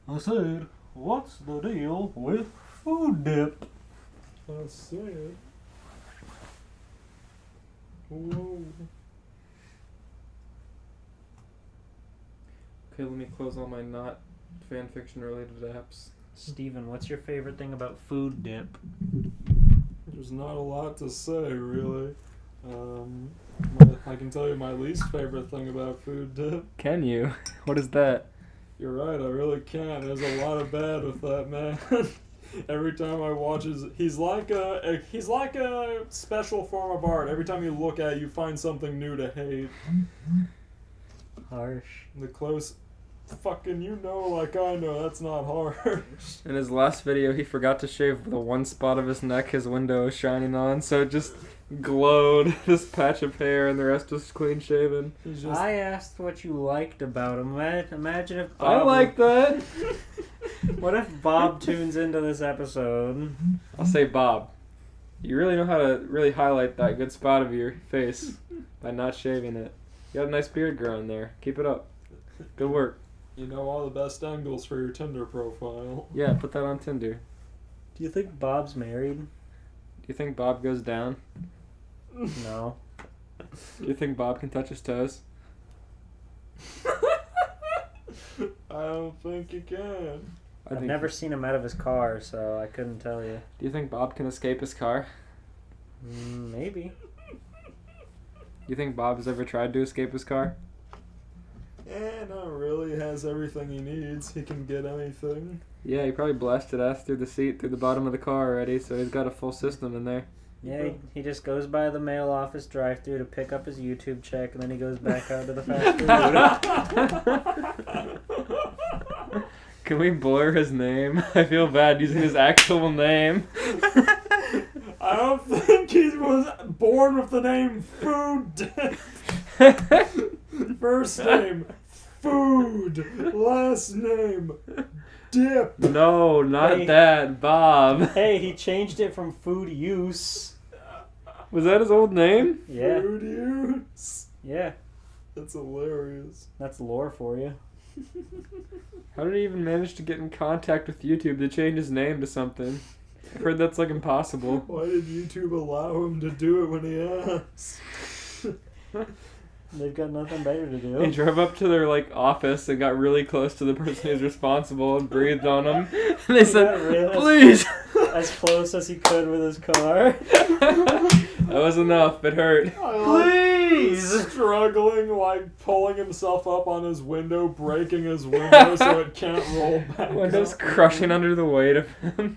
I said, what's the deal with food dip? I said. Whoa. Okay, let me close all my not fanfiction related apps. Steven, what's your favorite thing about food dip? There's not a lot to say, really. I can tell you my least favorite thing about food dip. Can you? What is that? You're right, I really can. There's a lot of bad with that man. Every time I watch he's like a special form of art. Every time you look at it, you find something new to hate. Harsh. The close fucking like I know that's not harsh. In his last video, he forgot to shave the one spot of his neck his window was shining on, so it just glowed this patch of hair and the rest was clean shaven. I asked what you liked about him. Imagine if Bob... I like that! What if Bob tunes into this episode? I'll say Bob. You really know how to really highlight that good spot of your face by not shaving it. You got a nice beard growing there. Keep it up. Good work. You know all the best angles for your Tinder profile. Yeah, put that on Tinder. Do you think Bob's married? Do you think Bob goes down? No. Do you think Bob can touch his toes? I don't think you can. I've never seen him out of his car, so I couldn't tell you. Do you think Bob can escape his car? Maybe. Do you think Bob has ever tried to escape his car? Yeah, not really. He has everything he needs. He can get anything. Yeah, he probably blasted ass through the seat, through the bottom of the car already, so he's got a full system in there. Yeah, he just goes by the mail office drive-thru to pick up his YouTube check, and then he goes back out to the fast food. Can we blur his name? I feel bad using his actual name. I don't think he was born with the name Food. First name, Food. Last name, Dip. No, not Hey. that, Bob. Hey, he changed it from food use. Was that his old name? Yeah. Food use. Yeah. That's hilarious. That's lore for you. How did he even manage to get in contact with YouTube to change his name to something? I've heard that's like impossible. Why did YouTube allow him to do it when he asked? They've got nothing better to He do. drove up to their office and got really close to the person who's responsible and breathed on him. And they said, "Please." As close as he could with his car. That was enough. It hurt. Please! Struggling, pulling himself up on his window, breaking his window so it can't roll back. Window's up. crushing under the weight of him.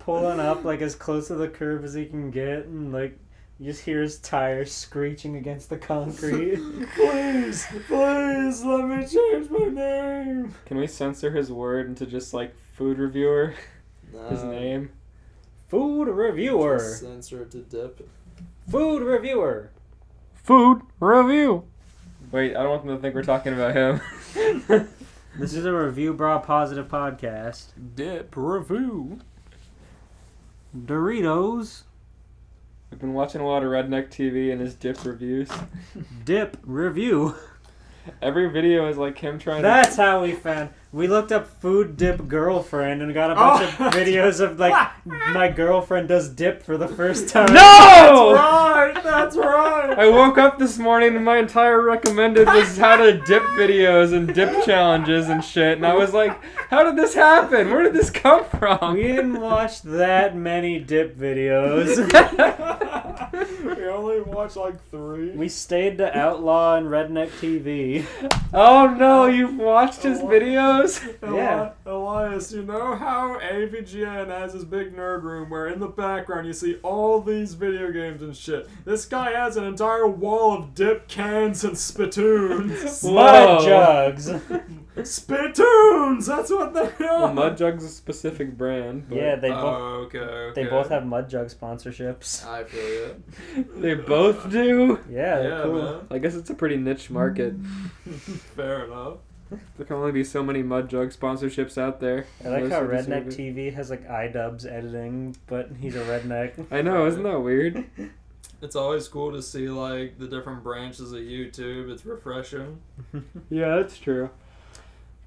Pulling up as close to the curb as he can get, and you just hear his tires screeching against the concrete. Please, please, let me change my name. Can we censor his word into just food reviewer? His name? Food reviewer. Just censor it to Dip. Food reviewer. Food review. Wait, I don't want them to think we're talking about him. This is a Review Bra Positive podcast. Dip review. Doritos. I've been watching a lot of Redneck TV and his dip reviews. Dip review. Every video is him trying That's how we found. We looked up food dip girlfriend and got a bunch of videos of my girlfriend does dip for the first time. No! That's right. I woke up this morning and my entire recommended was how to dip videos and dip challenges and shit. And I was like, how did this happen? Where did this come from? We didn't watch that many dip videos. We only watched 3. We stayed to Outlaw and Redneck TV. Oh no, you've watched his videos? Yeah. Elias, you know how AVGN has his big nerd room where in the background you see all these video games and shit? This guy has an entire wall of dip cans and spittoons. Mud jugs. Spittoons! That's what they are! Well, Mud Jug's a specific brand. But Yeah, they both. Okay. They both have Mud Jug sponsorships. I feel you. They both do? Yeah, they're cool. Man. I guess it's a pretty niche market. Fair enough. There can only be so many Mud Jug sponsorships out there. I like Most how of the Redneck service- TV has iDubbbz editing, but he's a redneck. I know, isn't that weird? It's always cool to see the different branches of YouTube. It's refreshing. Yeah, that's true.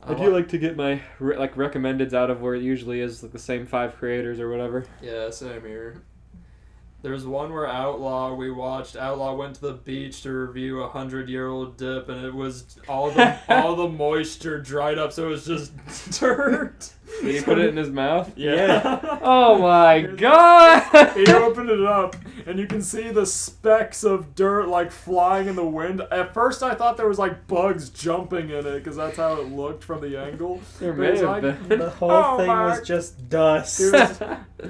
I do like to get my recommendeds out of where it usually is like the same 5 creators or whatever. Yeah, same here. There's one where Outlaw went to the beach to review 100-year-old dip, and it was all the moisture dried up, so it was just dirt. Did he put it in his mouth? Yeah. Oh my god! He opened it up, and you can see the specks of dirt like flying in the wind. At first, I thought there was like bugs jumping in it because that's how it looked from the angle. There But may it's have like, been. The whole thing was just dust. It was,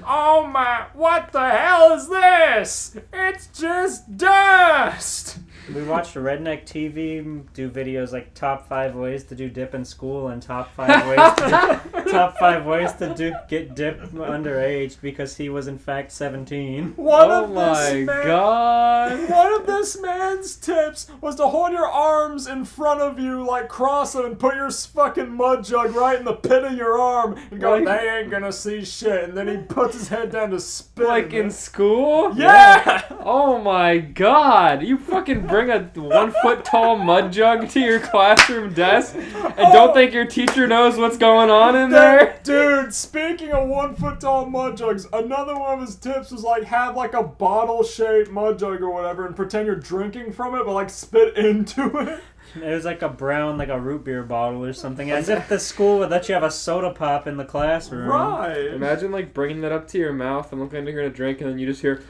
oh my! What the hell is this? It's just dust. We watched Redneck TV do videos like top 5 ways to do dip in school and top 5 ways to get dip underage because he was in fact 17. One Oh of my god! One of this man's tips was to hold your arms in front of you, like cross them, and put your fucking mud jug right in the pit of your arm, and go, Like- they ain't gonna see shit. And then he puts his head down to spit. Like in school? Yeah! Oh my god! You fucking bring a 1 foot tall mud jug to your classroom desk and don't think your teacher knows what's going on in there? Dude, speaking of 1 foot tall mud jugs, another one of his tips was like have like a bottle shaped mud jug or whatever and pretend you're drinking from it, but like spit into it. It was like a brown, like a root beer bottle or something. As if the school would let you have a soda pop in the classroom. Right. Imagine like bringing that up to your mouth and looking like you're gonna drink and then you just hear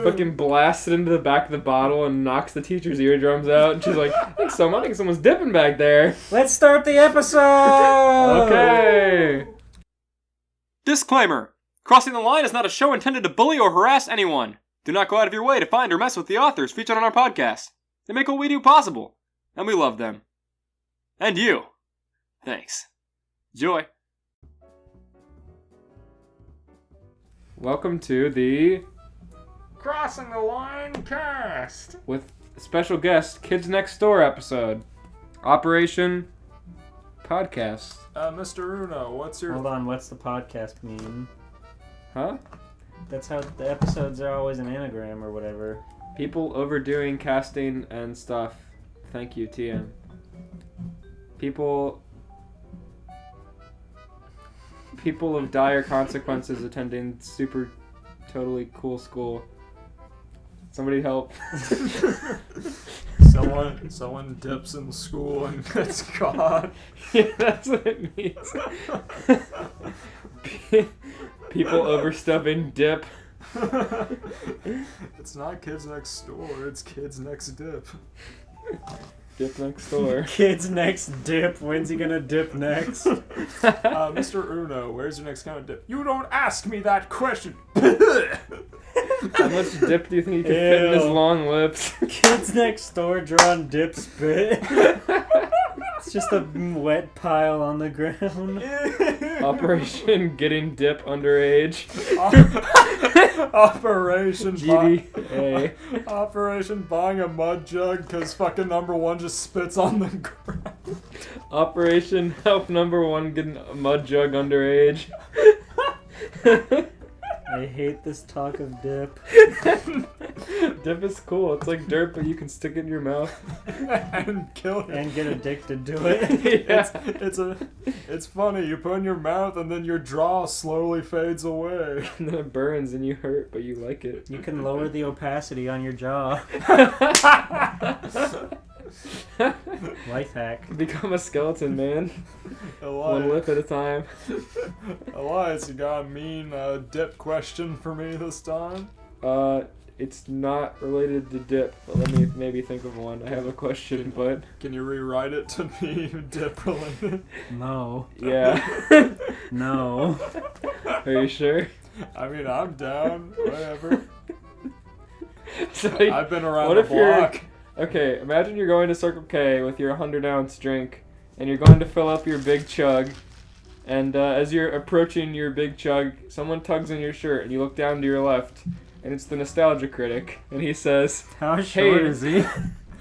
fucking blast it into the back of the bottle and knocks the teacher's eardrums out. And she's like, I think someone's dipping back there. Let's start the episode! Okay. Disclaimer! Crossing the Line is not a show intended to bully or harass anyone. Do not go out of your way to find or mess with the authors featured on our podcast. They make what we do possible, and we love them. And you. Thanks. Enjoy. Welcome to the Crossing the Line cast. with special guest Kids Next Door episode. Operation Podcast. Mr. Uno, what's your... Hold on, what's the podcast mean? Huh? That's how the episodes are always an anagram or whatever. People overdoing casting and stuff. Thank you, TM. People of dire consequences attending super totally cool school. Somebody help. Someone dips in school and gets caught. Yeah, that's what it means. People overstuffing dip. It's not Kids Next Door, it's Kids Next Dip. Dip next door. Kids next dip. When's he gonna dip next? Mr. Uno, where's your next kind of dip? You don't ask me that question! How much dip do you think he could fit in his Ew. long lips? Kids next door drawn dip spit. It's just a wet pile on the ground. Operation Getting Dip Underage. Operation GDA. Operation buying a mud jug because fucking number one just spits on the ground. Operation Help Number 1 Getting a Mud Jug Underage. I hate this talk of dip. Dip is cool. It's like dirt, but you can stick it in your mouth. And kill it. And get addicted to it. Yeah. It's funny. You put it in your mouth and then your jaw slowly fades away. And then it burns and you hurt, but you like it. You can lower the opacity on your jaw. Life hack. Become a skeleton, man. One Elias, lip at a time. Elias, you got a mean dip question for me this time? It's not related to dip, but let me maybe think of one. I have a question, but Can you rewrite it to be dip related? No. yeah. No. Are you sure? I mean, I'm down. Whatever. So I've been around what the if you're- block. Okay, imagine you're going to Circle K with your 100-ounce drink, and you're going to fill up your big chug, and as you're approaching your big chug, someone tugs on your shirt, and you look down to your left, and it's the Nostalgia Critic, and he says, How short Hey. is he?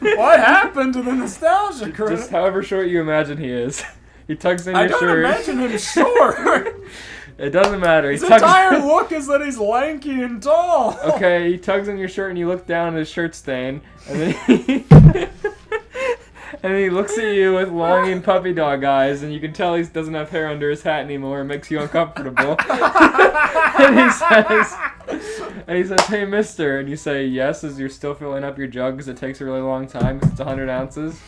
What happened to the nostalgia critic? just however short you imagine he is. He tugs in I your don't shirt. imagine him short. It doesn't matter. His He tugs. entire look is that he's lanky and tall. Okay, he tugs on your shirt and you look down at his shirt stain, and then And he looks at you with longing puppy dog eyes, and you can tell he doesn't have hair under his hat anymore. It makes you uncomfortable. and he says, "Hey, mister," and you say yes as you're still filling up your jug because it takes a really long time because it's 100 ounces.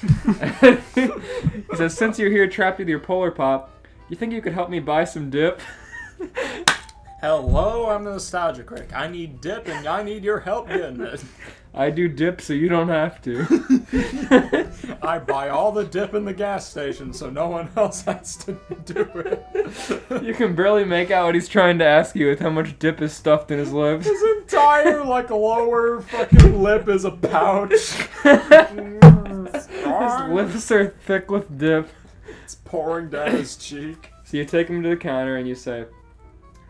He says, "Since you're here trapped with your Polar Pop, you think you could help me buy some dip?" Hello, I'm the Nostalgia Critic. I need dip and I need your help getting it. I do dip so you don't have to. I buy all the dip in the gas station so no one else has to do it. You can barely make out what he's trying to ask you with how much dip is stuffed in his lips. His entire, lower fucking lip is a pouch. His lips are thick with dip. It's pouring down his cheek. So you take him to the counter and you say,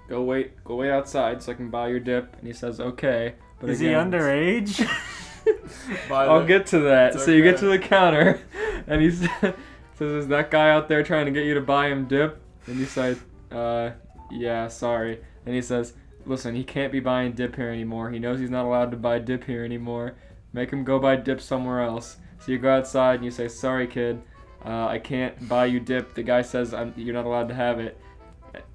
Go wait outside so I can buy your dip. And he says, okay. But Is again, he underage? I'll get to that. It's So you get okay. to the counter, and he says, "Is that guy out there trying to get you to buy him dip?" And you say, yeah, sorry." And he says, "Listen, he can't be buying dip here anymore. He knows he's not allowed to buy dip here anymore. Make him go buy dip somewhere else." So you go outside and you say, "Sorry, kid, I can't buy you dip. The guy says you're not allowed to have it."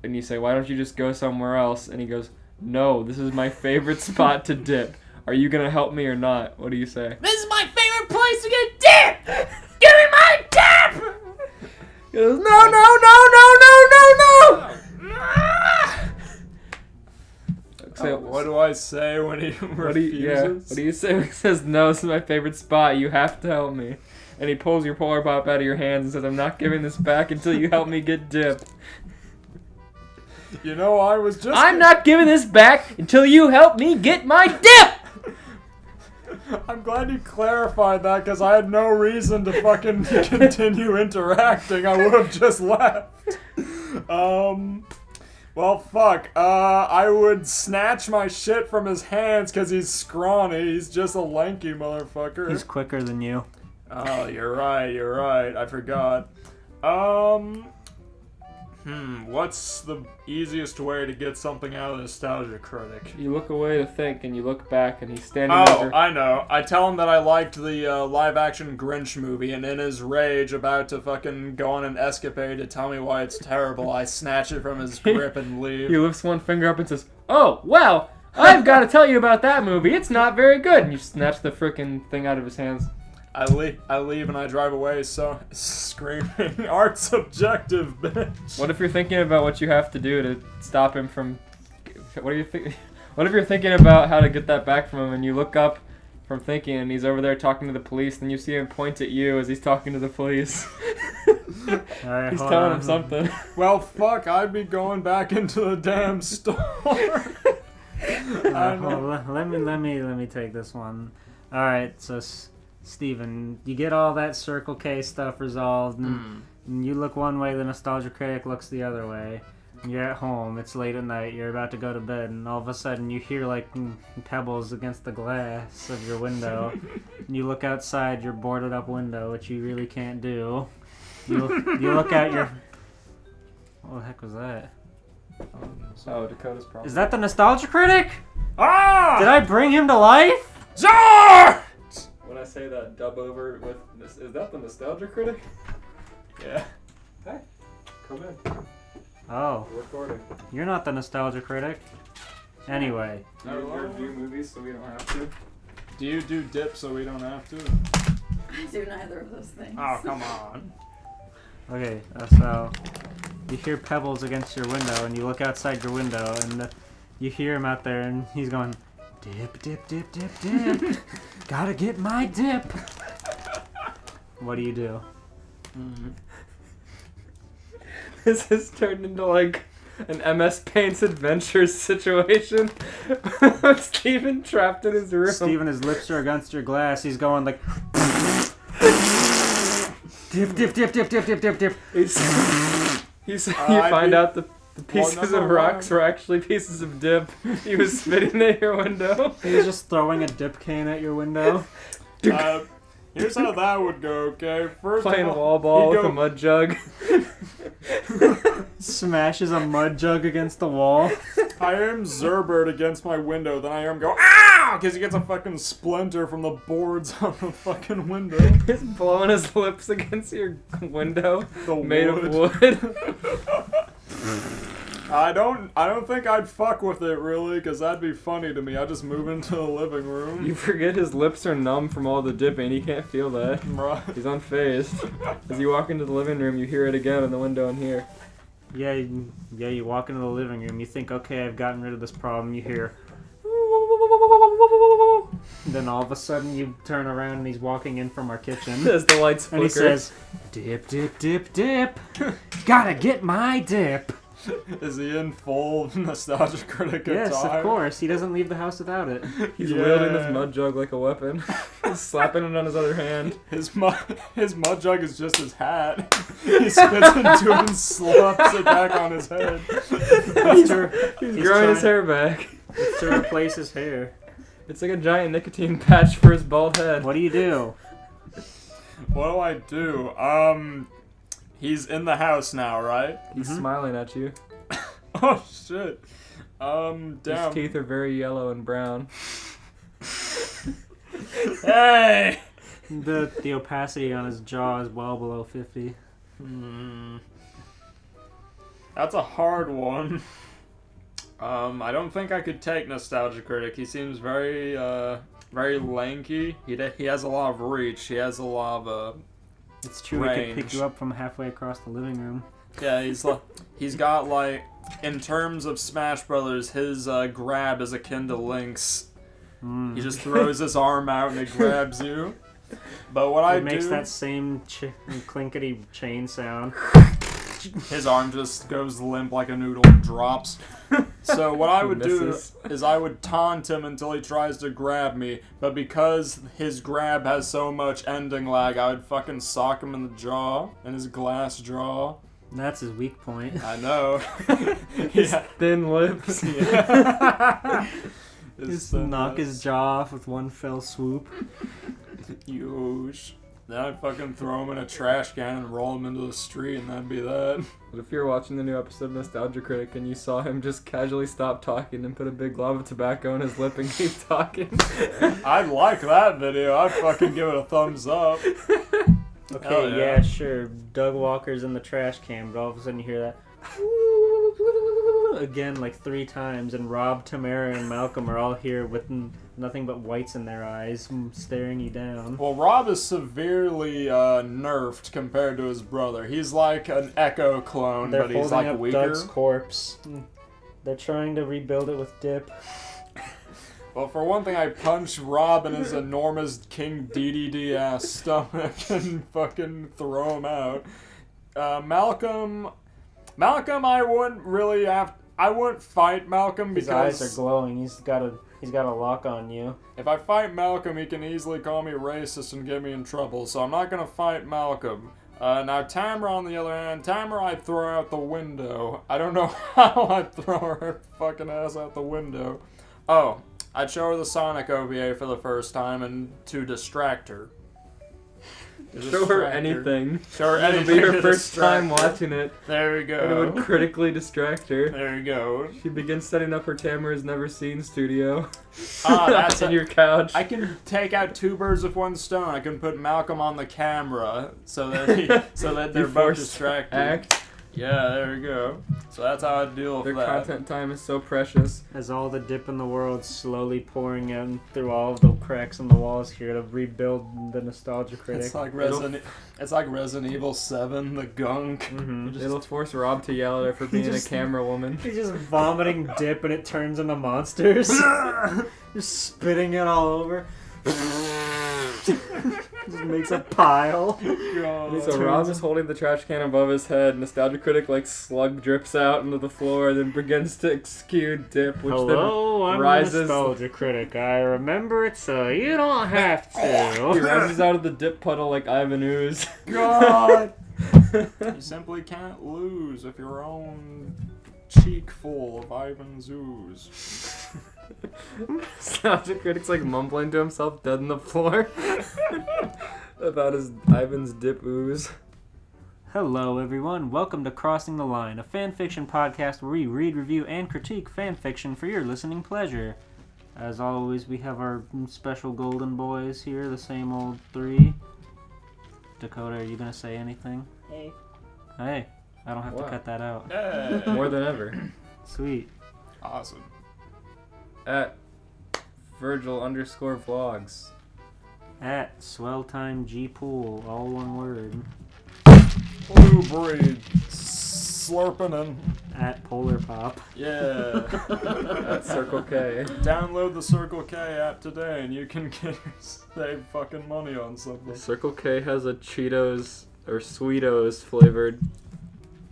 And you say, "Why don't you just go somewhere else?" And he goes, "No, this is my favorite spot to dip. Are you gonna help me or not?" What do you say? This is my favorite place to get dip! Give me my dip! He goes, no. So, What do I say when he refuses? What do you say when he says, "No, this is my favorite spot. You have to help me"? And he pulls your Polar Pop out of your hands and says, "I'm not giving this back until you help me get dip." You know, I was just... I'm not giving this back until you help me get my dip! I'm glad you clarified that, because I had no reason to fucking continue interacting. I would have just left. Well, fuck. I would snatch my shit from his hands, because he's scrawny. He's just a lanky motherfucker. He's quicker than you. Oh, you're right. I forgot. What's the easiest way to get something out of the Nostalgia Critic? You look away to think, and you look back, and he's standing Oh, over... I know. I tell him that I liked the live-action Grinch movie, and in his rage about to fucking go on an escapade to tell me why it's terrible, I snatch it from his grip and leave. He lifts one finger up and says, "Oh, well, I've got to tell you about that movie. It's not very good." And you snatch the frickin' thing out of his hands. I leave and I drive away, so screaming, "Art's subjective, bitch." What if you're thinking about what you have to do to stop him from... What if you're thinking about how to get that back from him, and you look up from thinking, and he's over there talking to the police, and you see him point at you as he's talking to the police. Alright, He's hold telling on. him something. Well, fuck, I'd be going back into the damn store. I know. Well, let me take this one. Alright, so Steven, you get all that Circle K stuff resolved, and you look one way, the Nostalgia Critic looks the other way. You're at home, it's late at night, you're about to go to bed, and all of a sudden you hear pebbles against the glass of your window. And you look outside your boarded up window, which you really can't do. You look out your... What the heck was that? Oh, Dakota's problem. Is that the Nostalgia Critic? Ah! Did I bring him to life? George! When I say that dub over with... Is that the Nostalgia Critic? Yeah. Hey, come in. Oh, We're recording. you're not the Nostalgia Critic. Anyway. Do you review movies so we don't have to? Do you do dip so we don't have to? I do neither of those things. Oh, come on. Okay, so you hear pebbles against your window, and you look outside your window, and you hear him out there, and he's going, "Dip, dip, dip, dip, dip. Gotta get my dip." What do you do? This has turned into like an MS Paint's Adventures situation. Steven trapped in his room. Steven, his lips are against your glass. He's going like, dip, dip, dip, dip, dip, dip, dip, dip. You find out the pieces number of rocks were actually pieces of dip. He was spitting at your window. He's just throwing a dip can at your window. Here's how that would go, okay? First Playing of all, wall ball he'd with go- a mud jug. Smashes a mud jug against the wall. I hear him Zerbert against my window, then I hear him go, "Ow! because he gets a fucking splinter from the boards on the fucking window. He's blowing his lips against your window The made wood. of wood. I don't think I'd fuck with it really, because that'd be funny to me. I'd just move into the living room. You forget his lips are numb from all the dipping. He can't feel that. Right. He's unfazed. As you walk into the living room, you hear it again in the window in here. Yeah, you walk into the living room, you think, okay, I've gotten rid of this problem, you hear... Then all of a sudden you turn around and he's walking in from our kitchen. As the lights flicker. And he says, dip, dip, dip, dip. Gotta get my dip. Is he in full nostalgia critic attire? Yes, of course. He doesn't leave the house without it. He's wielding his mud jug like a weapon. He's slapping it on his other hand. His mud jug is just his hat. He spits into it and slaps it back on his head. He's growing his hair back. It's to replace his hair. It's like a giant nicotine patch for his bald head. What do you do? What do I do? He's in the house now, right? He's smiling at you. Oh shit. Damn. His teeth are very yellow and brown. Hey! The opacity on his jaw is well below 50. That's a hard one. I don't think I could take Nostalgia Critic. He seems very lanky. He has a lot of reach. He has a lot of It's true, he range. could pick you up from halfway across the living room. Yeah, he's got like, in terms of Smash Brothers, his grab is akin to Link's. He just throws his arm out and it grabs you. But what I It makes do, that same clinkety chain sound. his arm just goes limp like a noodle and drops. So what I would do Misses. is I would taunt him until he tries to grab me, but because his grab has so much ending lag, I would fucking sock him in the jaw, in his glass jaw. That's his weak point. I know. His Yeah. thin lips. Yeah. Just knock his jaw off with one fell swoop. Huge. Then I'd fucking throw him in a trash can and roll him into the street, and that'd be that. But if you're watching the new episode of Nostalgia Critic and you saw him just casually stop talking and put a big glob of tobacco in his lip and keep talking. I'd like that video. I'd fucking give it a thumbs up. Okay, Hell yeah. yeah, sure. Doug Walker's in the trash can, but all of a sudden you hear that again like 3 times, and Rob, Tamara, and Malcolm are all here with nothing but whites in their eyes, staring you down. Well, Rob is severely nerfed compared to his brother. He's like an Echo clone, They're but he's holding like up weaker. Doug's corpse. They're trying to rebuild it with dip. Well, for one thing, I punch Rob in his enormous King DDD ass stomach and fucking throw him out. Malcolm, I wouldn't really I wouldn't fight Malcolm His because eyes are glowing. He's got a lock on you. if I fight Malcolm, he can easily call me racist and get me in trouble. So I'm not gonna fight Malcolm. Now Tamara, on the other hand, I'd throw out the window. I don't know how I'd throw her fucking ass out the window. Oh, I'd show her the Sonic OVA for the first time and to distract her. Show her anything. Show her It'll anything. be her to first time distract her. watching it. There we And it would go. critically distract her. There you go. She begins setting up her Tamara's Never Seen studio. That's on your couch. I can take out 2 birds with 1 stone. I can put Malcolm on the camera so that they're You both forced distracted. act. Yeah, there we go. So that's how I deal Their with that. content time is so precious. As all the dip in the world slowly pouring in through all of the cracks in the walls here to rebuild the Nostalgia Critic. It's like Resident Evil 7, the gunk. Mhm. It'll force Rob to yell at her for being just- a camera woman. He's just vomiting dip and it turns into monsters. Just spitting it all over. Just makes a pile. God. So Rob is holding the trash can above his head. Nostalgia Critic like slug drips out into the floor, then begins to exude dip, which Hello, then I'm rises. the Nostalgia Critic. I remember it, so you don't have He to. rises out of the dip puddle like Ivan Ooze. God. You simply can't lose with your own cheek full of Ivan's ooze. Nostalgia Critic's like mumbling to himself, dead on the floor, about his Ivan's dip ooze. Hello, everyone. Welcome to Crossing the Line, a fanfiction podcast where we read, review, and critique fanfiction for your listening pleasure. As always, we have our special golden boys here, the same old three. Dakota, are you going to say anything? Hey. Hey, I don't have to Wow. cut that out. Yeah. More than ever. Sweet. Awesome. At Virgil_vlogs. At SwellTimeGPool, all one word. Blue breed. Slurping and At Polar Pop. yeah. At Circle K. Download the Circle K app today and you can save fucking money on something. Circle K has a Cheetos or Sweetos flavored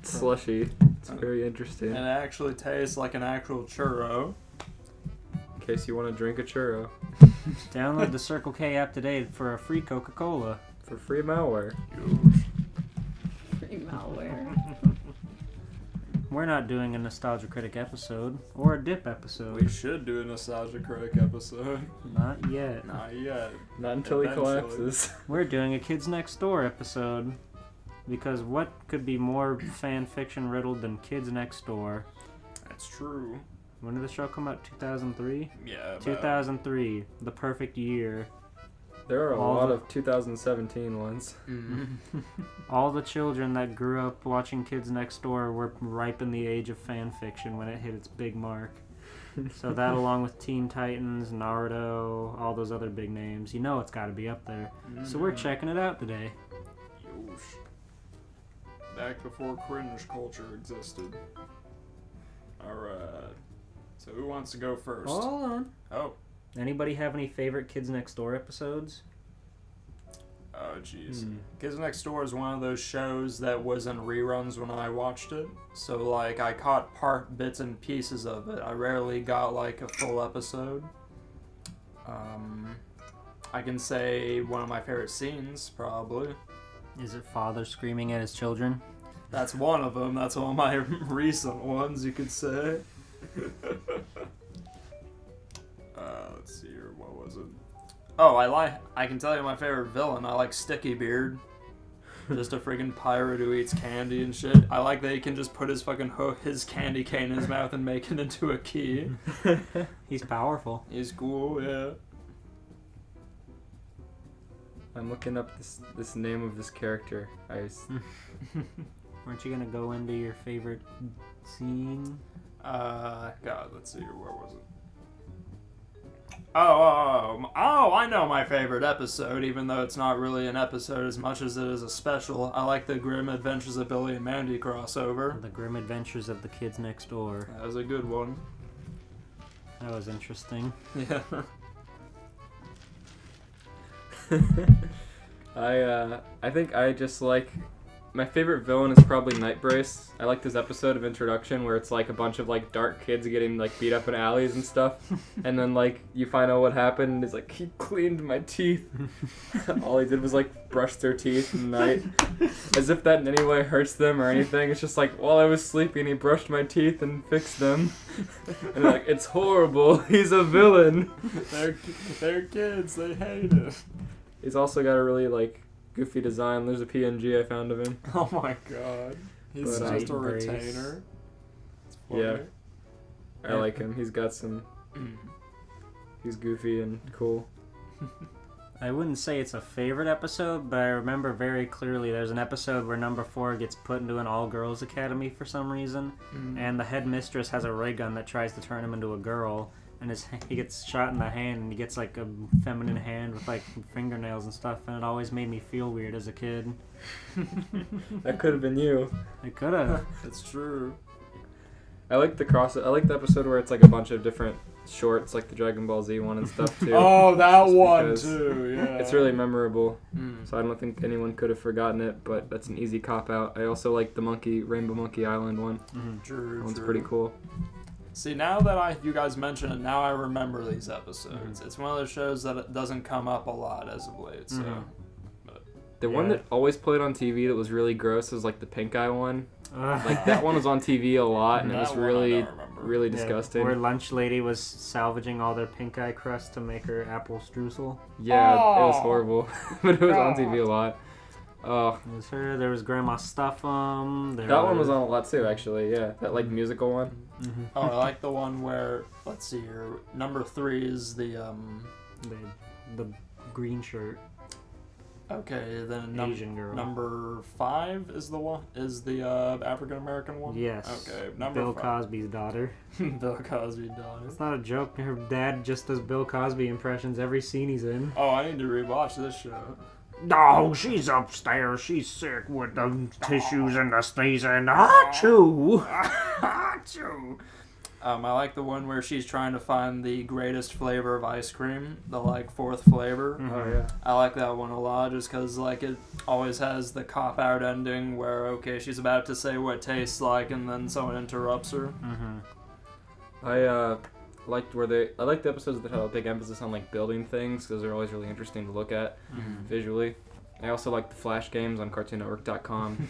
slushy. It's very interesting. And it actually tastes like an actual churro. In case you want to drink a churro. Download the Circle K app today for a free Coca-Cola. For free malware. Free malware. We're not doing a Nostalgia Critic episode or a Dip episode. We should do a Nostalgia Critic episode. Not yet. Not yet. Not until he Eventually. collapses. We're doing a Kids Next Door episode. Because what could be more fan fiction riddled than Kids Next Door? That's true. When did the show come out? 2003? Yeah. 2003. The perfect year. There are a All lot the- of 2017 ones. All the children that grew up watching Kids Next Door were ripe in the age of fan fiction when it hit its big mark. So that, along with Teen Titans, Naruto, all those other big names, you know it's got to be up there. So we're checking it out today. Yosh. Back before cringe culture existed. Alright. So who wants to go first? Hold on. Oh. Anybody have any favorite Kids Next Door episodes? Oh, jeez. Kids Next Door is one of those shows that was in reruns when I watched it. So, like, I caught bits and pieces of it. I rarely got, like, a full episode. I can say one of my favorite scenes, probably. Is it father screaming at his children? That's one of them. That's one of my recent ones, you could say. Let's see here. What was it? Oh, I can tell you my favorite villain. I like Sticky Beard. Just a friggin' pirate who eats candy and shit. I like that he can just put his fucking his candy cane in his mouth and make it into a key. He's powerful. He's cool, yeah. I'm looking up this name of this character. Weren't you gonna go into your favorite scene? God, let's see here. Where was it? Oh, I know my favorite episode, even though it's not really an episode as much as it is a special. I like the Grim Adventures of Billy and Mandy crossover. The Grim Adventures of the Kids Next Door. That was a good one. That was interesting. Yeah. I think I just like my favorite villain is probably Nightbrace. I like this episode of Introduction where it's like a bunch of like dark kids getting like beat up in alleys and stuff, and then like you find out what happened. And it's like he cleaned my teeth. All he did was like brush their teeth in the night, as if that in any way hurts them or anything. It's just like while I was sleeping, he brushed my teeth and fixed them. And like it's horrible. He's a villain. They're kids. They hate it. He's also got a really like goofy design. There's a PNG I found of him. Oh my god. He's But, just a Brace. retainer. It's Yeah. funny. I like him. He's got some. He's goofy and cool. I wouldn't say it's a favorite episode, but I remember very clearly there's an episode where number 4 gets put into an all-girls academy for some reason, and the headmistress has a ray gun that tries to turn him into a girl, and he gets shot in the hand, and he gets like a feminine hand with like fingernails and stuff, and it always made me feel weird as a kid. That could have been you. It could have. It's true. I like the episode where it's like a bunch of different shorts, like the Dragon Ball Z one and stuff too. Oh, that Just one because too, yeah. It's really memorable, Mm. so I don't think anyone could have forgotten it, but that's an easy cop-out. I also like the Rainbow Monkey Island one. True, That one's true. pretty cool. See, now that you guys mention it, now I remember these episodes. It's one of those shows that it doesn't come up a lot as of late, so... The one Yeah. that always played on TV that was really gross was like the pink eye one. Like Like that one was on TV a lot, and it That was one I really, don't remember. really disgusting. Where lunch lady was salvaging all their pink eye crust to make her apple streusel. Yeah, it was Oh. horrible, but it was on TV a lot. Oh, It was her. There was Grandma Stuff'em. that one was on a lot too, actually. Yeah, that like musical one. Mm-hmm. Oh, I like the one where, let's see here, number 3 is the, The green shirt okay, then Asian girl. number 5 is the African American one? Yes. Okay, number Bill 5. Cosby's daughter. Bill Cosby daughter. It's not a joke. Her dad just does Bill Cosby impressions every scene he's in. Oh, I need to rewatch this show. No, she's upstairs. She's sick with the tissues and the sneezing. Achoo! Achoo! I like the one where she's trying to find the greatest flavor of ice cream, the like 4th flavor. Oh yeah. I like that one a lot just because like it always has the cop-out ending where, okay, she's about to say what it tastes like and then someone interrupts her. Mm-hmm. I liked I liked the episodes that had a big emphasis on like building things because they're always really interesting to look at visually. I also liked the Flash games on CartoonNetwork.com.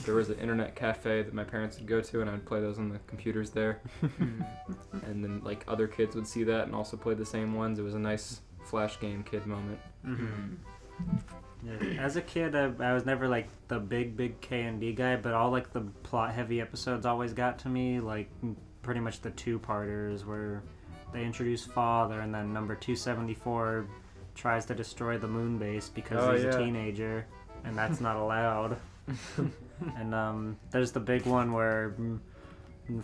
There was an internet cafe that my parents would go to, and I'd play those on the computers there. And then like other kids would see that and also play the same ones. It was a nice Flash game kid moment. Yeah. As a kid, I was never like the big K&D guy, but all like the plot-heavy episodes always got to me. Like pretty much the 2-parters where they introduce Father, and then number 274 tries to destroy the moon base because he's a teenager, and that's not allowed. And there's the big one where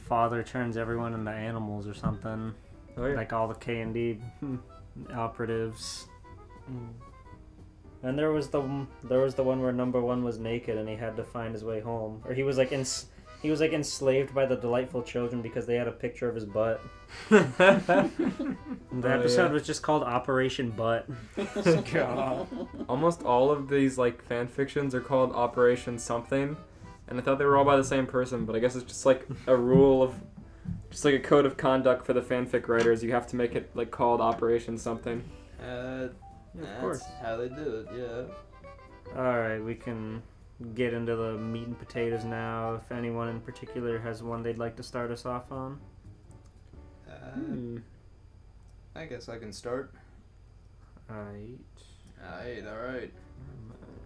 Father turns everyone into animals or something. Oh yeah. Like all the K&D operatives. And there was the one where number 1 was naked and he had to find his way home, or he was like enslaved by the delightful children because they had a picture of his butt. The episode was just called Operation Butt. God. Almost all of these like fan fictions are called Operation something, and I thought they were all by the same person, but I guess it's just like a rule of, just like a code of conduct for the fanfic writers. You have to make it like called Operation something. Of course. how they do it, yeah. Alright, we can get into the meat and potatoes now. If anyone in particular has one they'd like to start us off on. I guess I can start. Alright.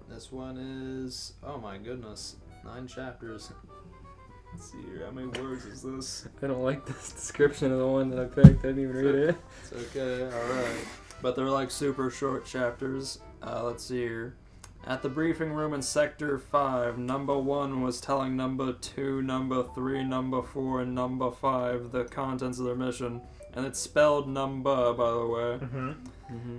This one is, oh my goodness, 9 chapters. Let's see here, how many words is this? I don't like this description of the one that I picked. I didn't even read it. It's okay, alright. But they're like super short chapters. Let's see here. At the briefing room in Sector 5, number 1 was telling number 2, number 3, number 4, and number 5 the contents of their mission. And it's spelled number, by the way.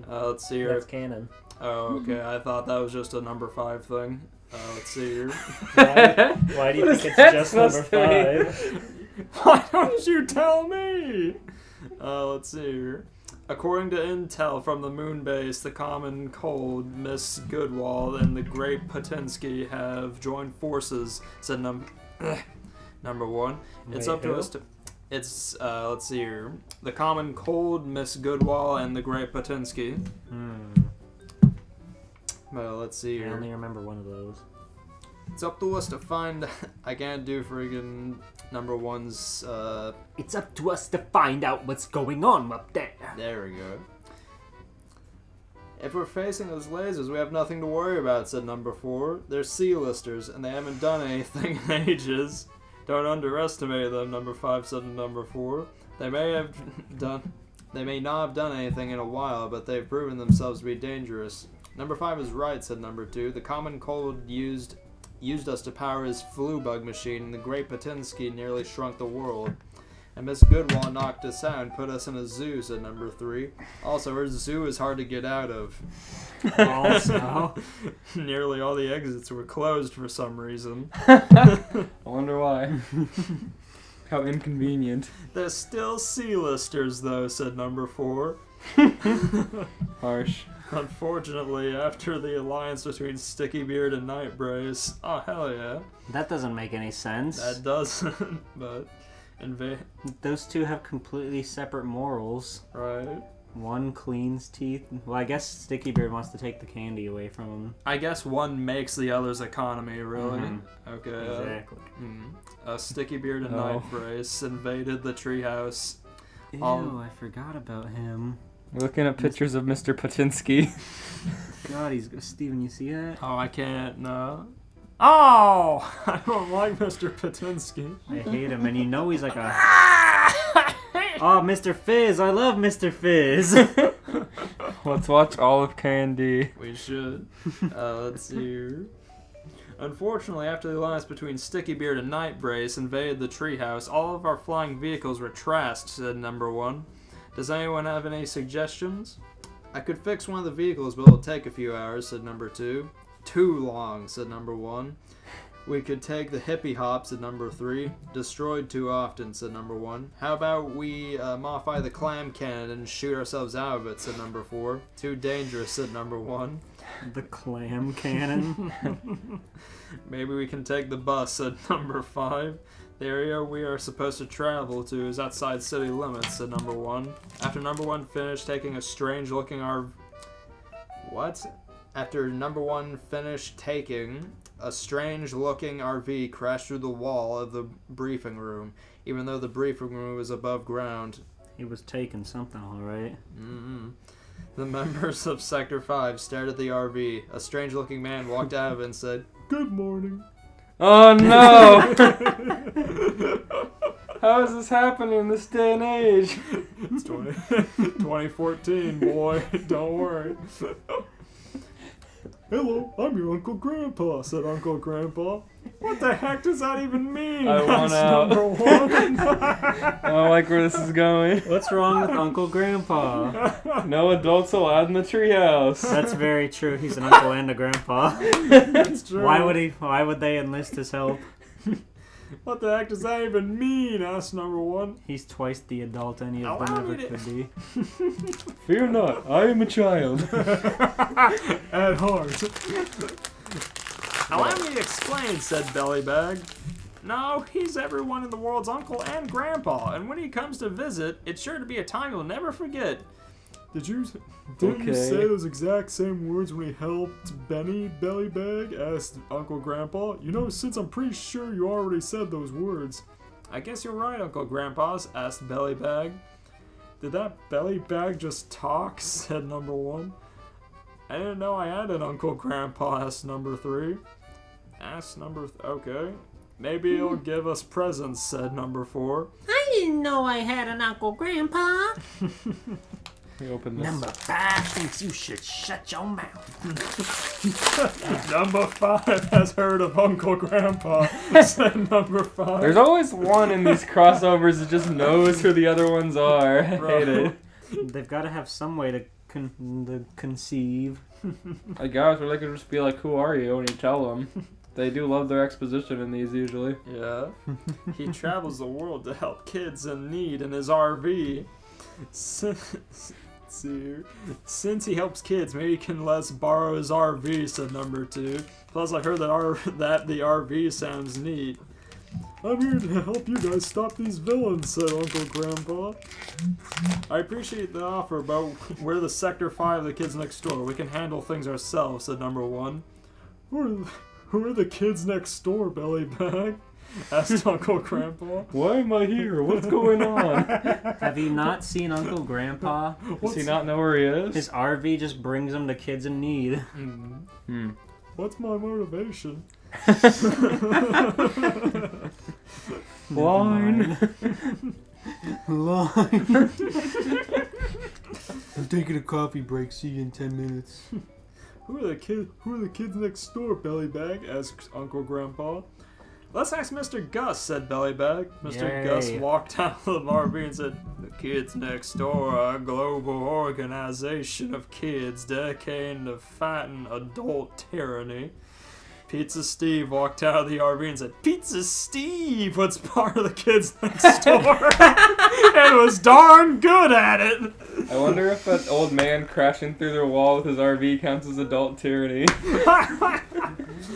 Let's see here. That's canon. Oh, okay. I thought that was just a number 5 thing. Let's see here. Why do you think it's just number 5? Why don't you tell me? Let's see here. According to intel from the moon base, the Common Cold, Miss Goodwall, and the Great Patinsky have joined forces, said number 1. It's Wait, up to who? us to... It's, let's see here. The Common Cold, Miss Goodwall, and the Great Patinsky. Well, let's see I here. only remember one of those. It's up to us to find... I can't do friggin' number 1's, It's up to us to find out what's going on up there. There we go. If we're facing those lasers, we have nothing to worry about, said number 4. They're C-listers, and they haven't done anything in ages. Don't underestimate them, number 5 said to number 4. They may not have done anything in a while, but they've proven themselves to be dangerous. Number 5 is right, said number 2. The Common Cold used us to power his flu bug machine, and the Great Patinsky nearly shrunk the world. And Miss Goodwall knocked us out and put us in a zoo, said number 3. Also, her zoo is hard to get out of. Also, Nearly all the exits were closed for some reason. I wonder why. How inconvenient. They're still C-listers, though, said number 4. Harsh. Unfortunately, after the alliance between Sticky Beard and Night Brace... Oh, hell yeah. that doesn't make any sense. That doesn't, but... Those two have completely separate morals. Right. One cleans teeth. Well, I guess Sticky Beard wants to take the candy away from him. I guess one makes the other's economy, really. Mhm. Okay. Exactly. Sticky Beard and Oh. Night Brace invaded the treehouse. Ew, Um, I forgot about him. We're looking at pictures of Mr. Patinsky. God, Steven, you see that? Oh, I can't, no. Oh! I don't like Mr. Patinsky. I hate him, and you know he's like a... Oh, Mr. Fizz! I love Mr. Fizz! Let's watch all of K&D. We should. Let's see here. Unfortunately, after the alliance between Sticky Beard and Nightbrace invaded the treehouse, all of our flying vehicles were trashed, said number 1. Does anyone have any suggestions? I could fix one of the vehicles, but it'll take a few hours, said number 2. Too long, said number 1. We could take the hippie hop, said number 3. Destroyed too often, said number 1. How about we modify the clam cannon and shoot ourselves out of it, said number 4. Too dangerous, said number 1. The clam cannon. Maybe we can take the bus, said number 5. The area we are supposed to travel to is outside city limits, said number 1. After number 1 finished taking a strange looking After number 1 finished taking, a strange looking RV crashed through the wall of the briefing room, even though the briefing room was above ground. He was taking something, alright. The members of Sector 5 stared at the RV. A strange looking man walked out of it and said, "Good morning." Oh no! How is this happening in this day and age? It's 2014, boy. Don't worry. Hello, I'm your Uncle Grandpa, said Uncle Grandpa. What the heck does that even mean? I want out. Number 1. I don't like where this is going. What's wrong with Uncle Grandpa? No adults allowed in the treehouse. That's very true. He's an uncle and a grandpa. That's true. Why would they enlist his help? What the heck does that even mean? Asked number 1. He's twice the adult any of them Allow ever me to- could be. Fear not, I am a child. At heart. Allow me to explain, said Bellybag. No, he's everyone in the world's uncle and grandpa, and when he comes to visit, it's sure to be a time you'll never forget. Didn't you say those exact same words when he helped Benny, Bellybag? Asked Uncle Grandpa. You know, since I'm pretty sure you already said those words. I guess you're right, Uncle Grandpa, asked Bellybag. Did that Bellybag just talk? Said number 1. I didn't know I had an Uncle Grandpa, asked number 3. Okay. Maybe he'll give us presents, said number 4. I didn't know I had an Uncle Grandpa. We open this. Number 5 thinks you should shut your mouth. Number 5 has heard of Uncle Grandpa, said number 5. There's always one in these crossovers that just knows who the other ones are. I hate it. They've got to have some way to conceive. I guess, or they could just be like, "Who are you?" when you tell them. They do love their exposition in these usually. Yeah. He travels the world to help kids in need in his RV. Since he helps kids, maybe he can let us borrow his RV, said number 2. Plus, I heard that the RV sounds neat. I'm here to help you guys stop these villains, said Uncle Grandpa. I appreciate the offer, but we're the Sector 5 of the kids next door. We can handle things ourselves, said number 1. Who are the kids next door, Bellybag? Asked Uncle Grandpa. Why am I here? What's going on? Have you not seen Uncle Grandpa? Does he not know where he is? His RV just brings him to kids in need. What's my motivation? Line. Line. I'm taking a coffee break. See you in 10 minutes. Who are the kids next door, Bellybag? Asked Uncle Grandpa. Let's ask Mr. Gus, said Bellybag. Mr. Yay. Gus walked out of the RV and said, "The kids next door are a global organization of kids dedicated to fighting adult tyranny." Pizza Steve walked out of the RV and said, "Pizza Steve was part of the kids next door and was darn good at it." I wonder if an old man crashing through their wall with his RV counts as adult tyranny.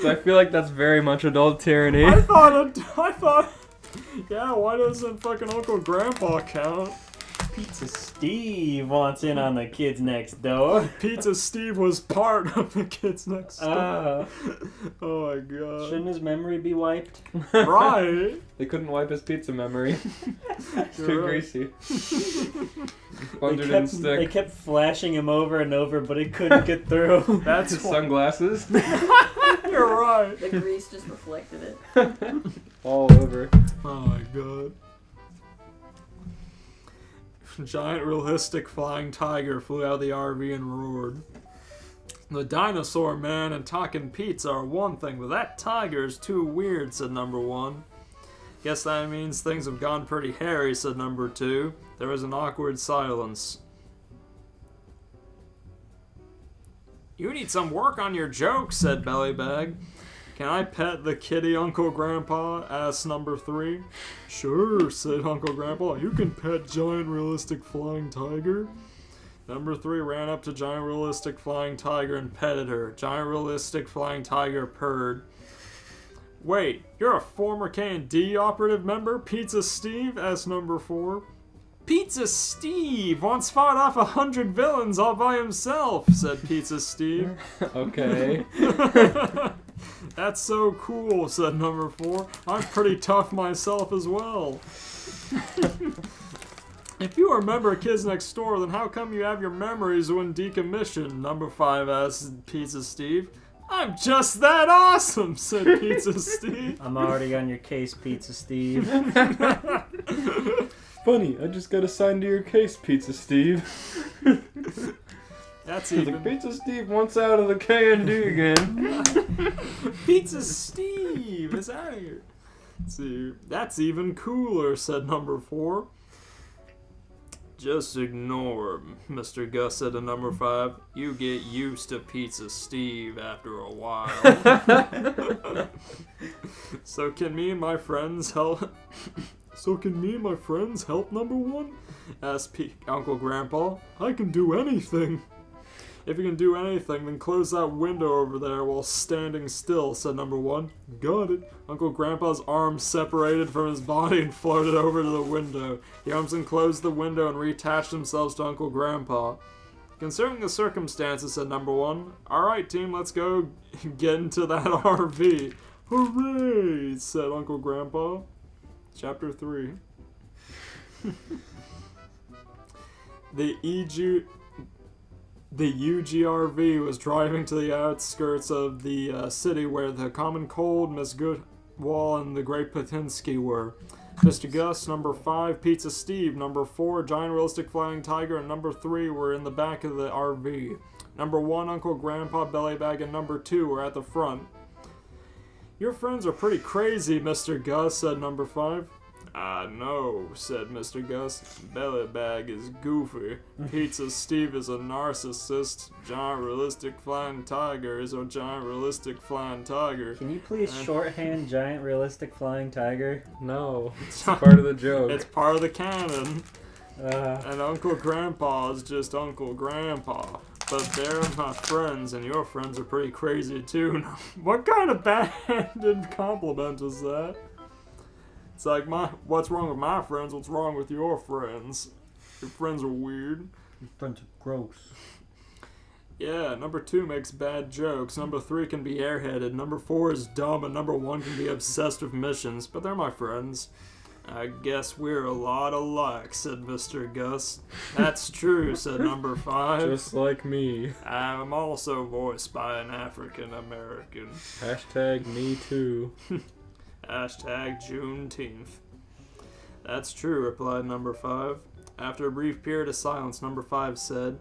So I feel like that's very much adult tyranny. I thought, yeah, why doesn't fucking Uncle Grandpa count? Pizza Steve wants in on the kids next door. Pizza Steve was part of the kids next door. Oh my god. Shouldn't his memory be wiped? Right. They couldn't wipe his pizza memory. It's too You're right. greasy. They Sponge didn't stick. kept flashing him over and over, but it couldn't get through. That's His sunglasses You're right. The grease just reflected it. all over. Oh my god. Giant realistic flying tiger flew out of the RV and roared. The dinosaur man and talking pizza are one thing, but that tiger is too weird, said number 1. Guess that means things have gone pretty hairy, said number 2. There was an awkward silence. You need some work on your jokes, said Bellybag. Can I pet the kitty, Uncle Grandpa? Asked number 3. Sure, said Uncle Grandpa. You can pet giant realistic flying tiger. Number 3 ran up to giant realistic flying tiger and petted her. Giant realistic flying tiger purred. Wait, you're a former K&D operative member, Pizza Steve? Asked number 4. Pizza Steve once fought off 100 villains all by himself, said Pizza Steve. Okay. That's so cool, said number 4. I'm pretty tough myself as well. If you remember Kids Next Door, then how come you have your memories when decommissioned? Number 5 asked Pizza Steve. I'm just that awesome, said Pizza Steve. I'm already on your case, Pizza Steve. Funny, I just got assigned to your case, Pizza Steve. That's He's even... like, Pizza Steve wants out of the K&D again. Pizza Steve is out of here. Let's see. That's even cooler, said number 4. Just ignore him, Mr. Gus said to number 5. You get used to Pizza Steve after a while. So can me and my friends help number 1? Asked Uncle Grandpa. I can do anything. If you can do anything, then close that window over there while standing still, said number 1. Got it. Uncle Grandpa's arms separated from his body and floated over to the window. The arms unclosed the window and reattached themselves to Uncle Grandpa. Considering the circumstances, said number 1. Alright, team, let's go get into that RV. Hooray, said Uncle Grandpa. Chapter 3. The UGRV was driving to the outskirts of the city where the Common Cold, Miss Goodwall, and the Great Patinsky were. Mr. Gus, number 5, Pizza Steve, number 4, Giant Realistic Flying Tiger, and number 3 were in the back of the RV. Number 1, Uncle Grandpa, Bellybag, and number 2 were at the front. Your friends are pretty crazy, Mr. Gus, said number 5. I know, said Mr. Gus. Bellybag is goofy. Pizza Steve is a narcissist. Giant Realistic Flying Tiger is a giant realistic flying tiger. Can you please shorthand Giant Realistic Flying Tiger? No, it's part of the joke. It's part of the canon. Uh, And Uncle Grandpa is just Uncle Grandpa. But they're my friends, and your friends are pretty crazy too. What kind of backhanded compliment is that? It's like, what's wrong with my friends? What's wrong with your friends? Your friends are weird. your friends are gross. Yeah, number 2 makes bad jokes. Number 3 can be airheaded. Number 4 is dumb, and number 1 can be obsessed with missions. But they're my friends. I guess we're a lot alike, said Mr. Gus. That's true, said number 5. Just like me. I'm also voiced by an African American. Hashtag me too. Hashtag Juneteenth. That's true, replied number 5. After a brief period of silence, number 5 said,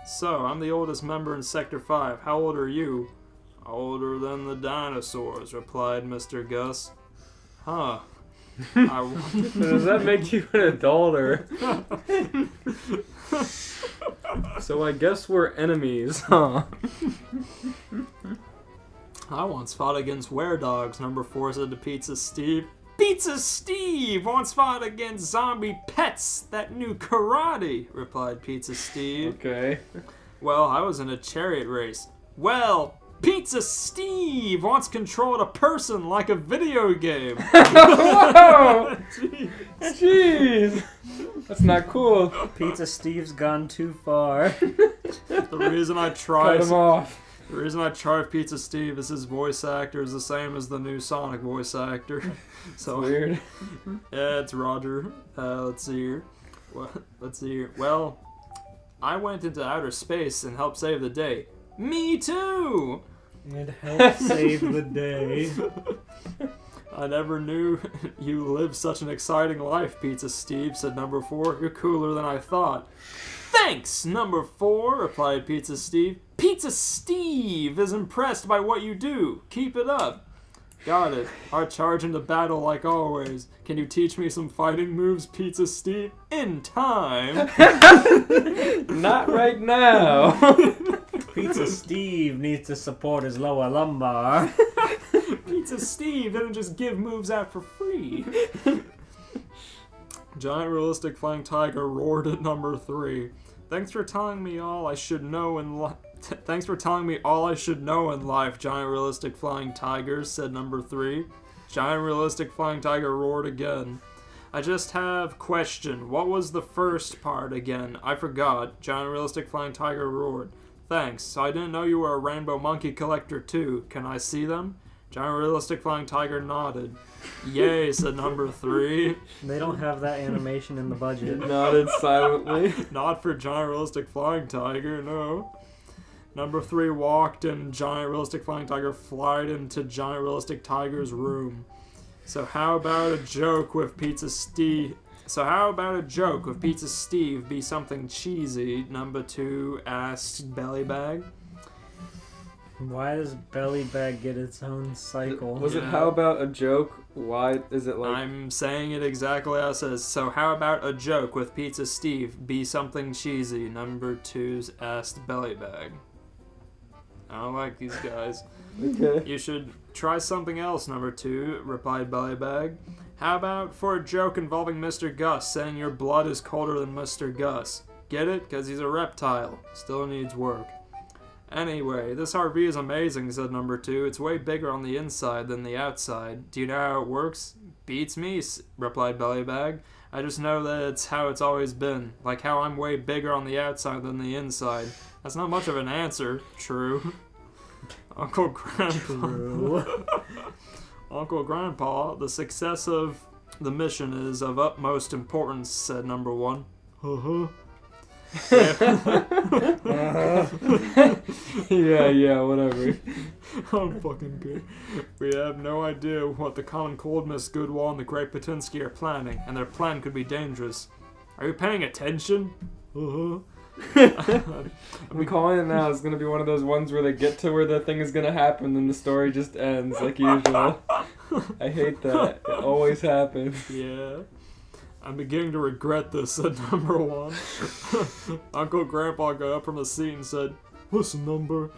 So, I'm the oldest member in Sector 5. How old are you? Older than the dinosaurs, replied Mr. Gus. Huh. I wonder. Does that make you an adult or? So I guess we're enemies, huh? I once fought against weredogs, number 4 said to Pizza Steve. Pizza Steve once fought against zombie pets that knew karate, replied Pizza Steve. Okay. Well, I was in a chariot race. Well, Pizza Steve wants control of a person like a video game. Whoa! Jeez. That's not cool. Pizza Steve's gone too far. The reason I try Cut him off. The reason I charge Pizza Steve is his voice actor is the same as the new Sonic voice actor. So Weird. Yeah, it's Roger. Let's see here. Well, I went into outer space and helped save the day. Me too! And help save the day. I never knew you lived such an exciting life, Pizza Steve, said number 4. You're cooler than I thought. Thanks, number 4, replied Pizza Steve. Pizza Steve is impressed by what you do. Keep it up. Got it. I'll charge into battle like always. Can you teach me some fighting moves, Pizza Steve? In time. Not right now. Pizza Steve needs to support his lower lumbar. Pizza Steve didn't just give moves out for free. Giant realistic flying tiger roared at number 3. Thanks for telling me all I should know in life. Thanks for telling me all I should know in life, giant realistic flying tiger, said number 3. Giant realistic flying tiger roared again. I just have question. What was the first part again? I forgot. Giant realistic flying tiger roared. Thanks. I didn't know you were a rainbow monkey collector too. Can I see them? Giant realistic flying tiger nodded. Yay, said number 3. They don't have that animation in the budget. Nodded silently. Not for giant realistic flying tiger, no. Number 3 walked and giant realistic flying tiger flied into giant realistic tiger's room. So how about a joke with Pizza Steve? Be something cheesy? Number 2 asked Bellybag. Why does Bellybag get its own cycle? Was it how about a joke? Why is it like... I'm saying it exactly how it says. So how about a joke with Pizza Steve? Be something cheesy? Number 2's asked Bellybag. I don't like these guys. Okay. You should try something else, number 2, replied Bellybag. How about for a joke involving Mr. Gus, saying your blood is colder than Mr. Gus? Get it? Because he's a reptile. Still needs work. Anyway, this RV is amazing, said number 2. It's way bigger on the inside than the outside. Do you know how it works? Beats me, replied Bellybag. I just know that it's how it's always been. Like how I'm way bigger on the outside than the inside. That's not much of an answer. True. Uncle Grandpa. True. Uncle Grandpa, the success of the mission is of utmost importance, said number 1. Yeah, whatever. I'm fucking good. We have no idea what the Common Cold, Miss Goodwall, and the Great Patinsky are planning, and their plan could be dangerous. Are you paying attention? I'm calling it now. It's gonna be one of those ones where they get to where the thing is gonna happen, and the story just ends like usual. I hate that. It always happens. Yeah. I'm beginning to regret this, said number 1. Uncle Grandpa got up from the seat and said, Listen, number.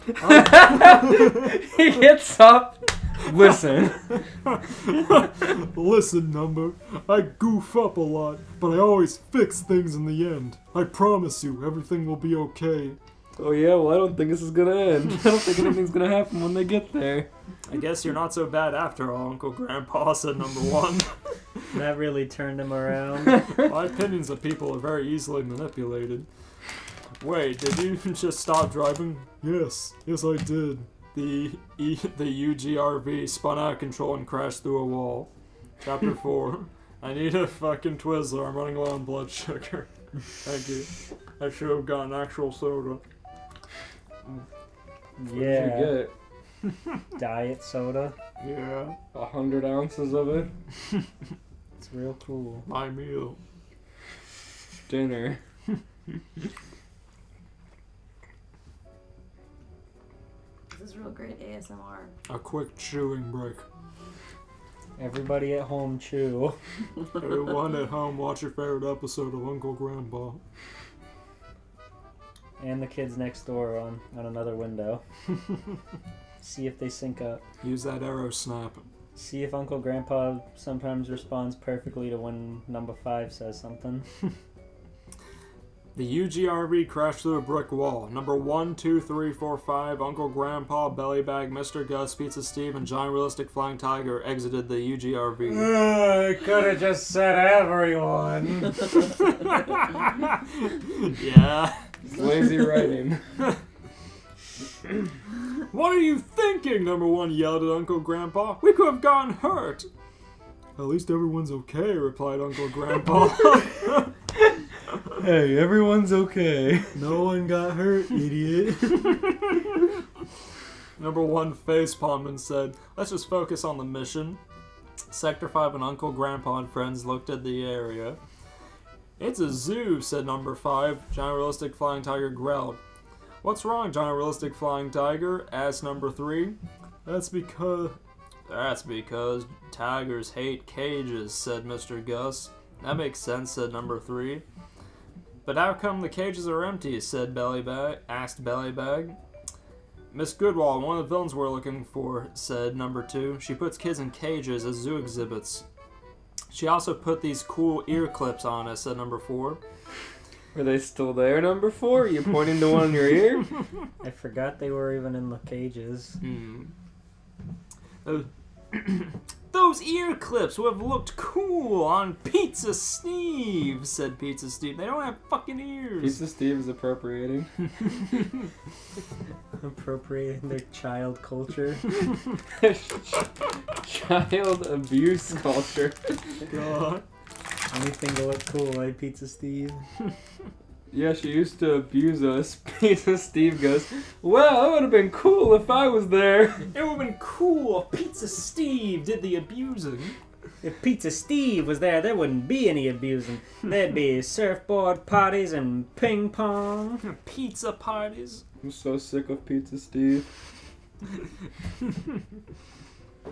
He gets up. Listen. Listen, number. I goof up a lot, but I always fix things in the end. I promise you, everything will be okay. Oh yeah, well I don't think this is gonna end. I don't think anything's gonna happen when they get there. I guess you're not so bad after all, Uncle Grandpa, said number 1. That really turned him around. My opinions of people are very easily manipulated. Wait, did you just stop driving? Yes, I did. The UGRV spun out of control and crashed through a wall. Chapter 4. I need a fucking Twizzler. I'm running low on blood sugar. Thank you. I should have gotten actual soda. Yeah. What did you Diet soda. Yeah, get? 100 ounces of it? It's real cool. my meal. Dinner. This is real great ASMR. A quick chewing break. Everybody at home chew. Everyone at home, watch your favorite episode of Uncle Grandpa. And the kids next door on another window. See if they sync up. Use that arrow snap. See if Uncle Grandpa sometimes responds perfectly to when number 5 says something. The UGRV crashed through a brick wall. Number 1, 2, 3, 4, 5, Uncle Grandpa, Bellybag, Mr. Gus, Pizza Steve, and Giant Realistic Flying Tiger exited the UGRV. I could have just said everyone. Yeah. It's lazy writing. What are you thinking? Number 1 yelled at Uncle Grandpa. We could have gotten hurt. At least everyone's okay, replied Uncle Grandpa. Hey, everyone's okay. No one got hurt, idiot. Number 1 facepalmed and said, let's just focus on the mission. Sector 5 and Uncle Grandpa and friends looked at the area. It's a zoo, said Number 5. Giant Realistic Flying Tiger growled. What's wrong, Giant Realistic Flying Tiger? Asked Number 3. That's because tigers hate cages, said Mr. Gus. That makes sense, said Number 3. But how come the cages are empty, said Bellybag, asked Bellybag. Miss Goodwall, one of the villains we're looking for, said Number 2. She puts kids in cages as zoo exhibits. She also put these cool ear clips on us, said Number 4. Are they still there, Number 4? Are you pointing to one in your ear? I forgot they were even in the cages. Those ear clips would have looked cool on Pizza Steve, said Pizza Steve. They don't have fucking ears. Pizza Steve is appropriating. Appropriating their child culture. Child abuse culture. God. Anything to look cool, like Pizza Steve. Yeah, she used to abuse us. Pizza Steve goes, well, that would have been cool if I was there. It would have been cool if Pizza Steve did the abusing. If Pizza Steve was there wouldn't be any abusing. There'd be surfboard parties and ping pong. Pizza parties. I'm so sick of Pizza Steve.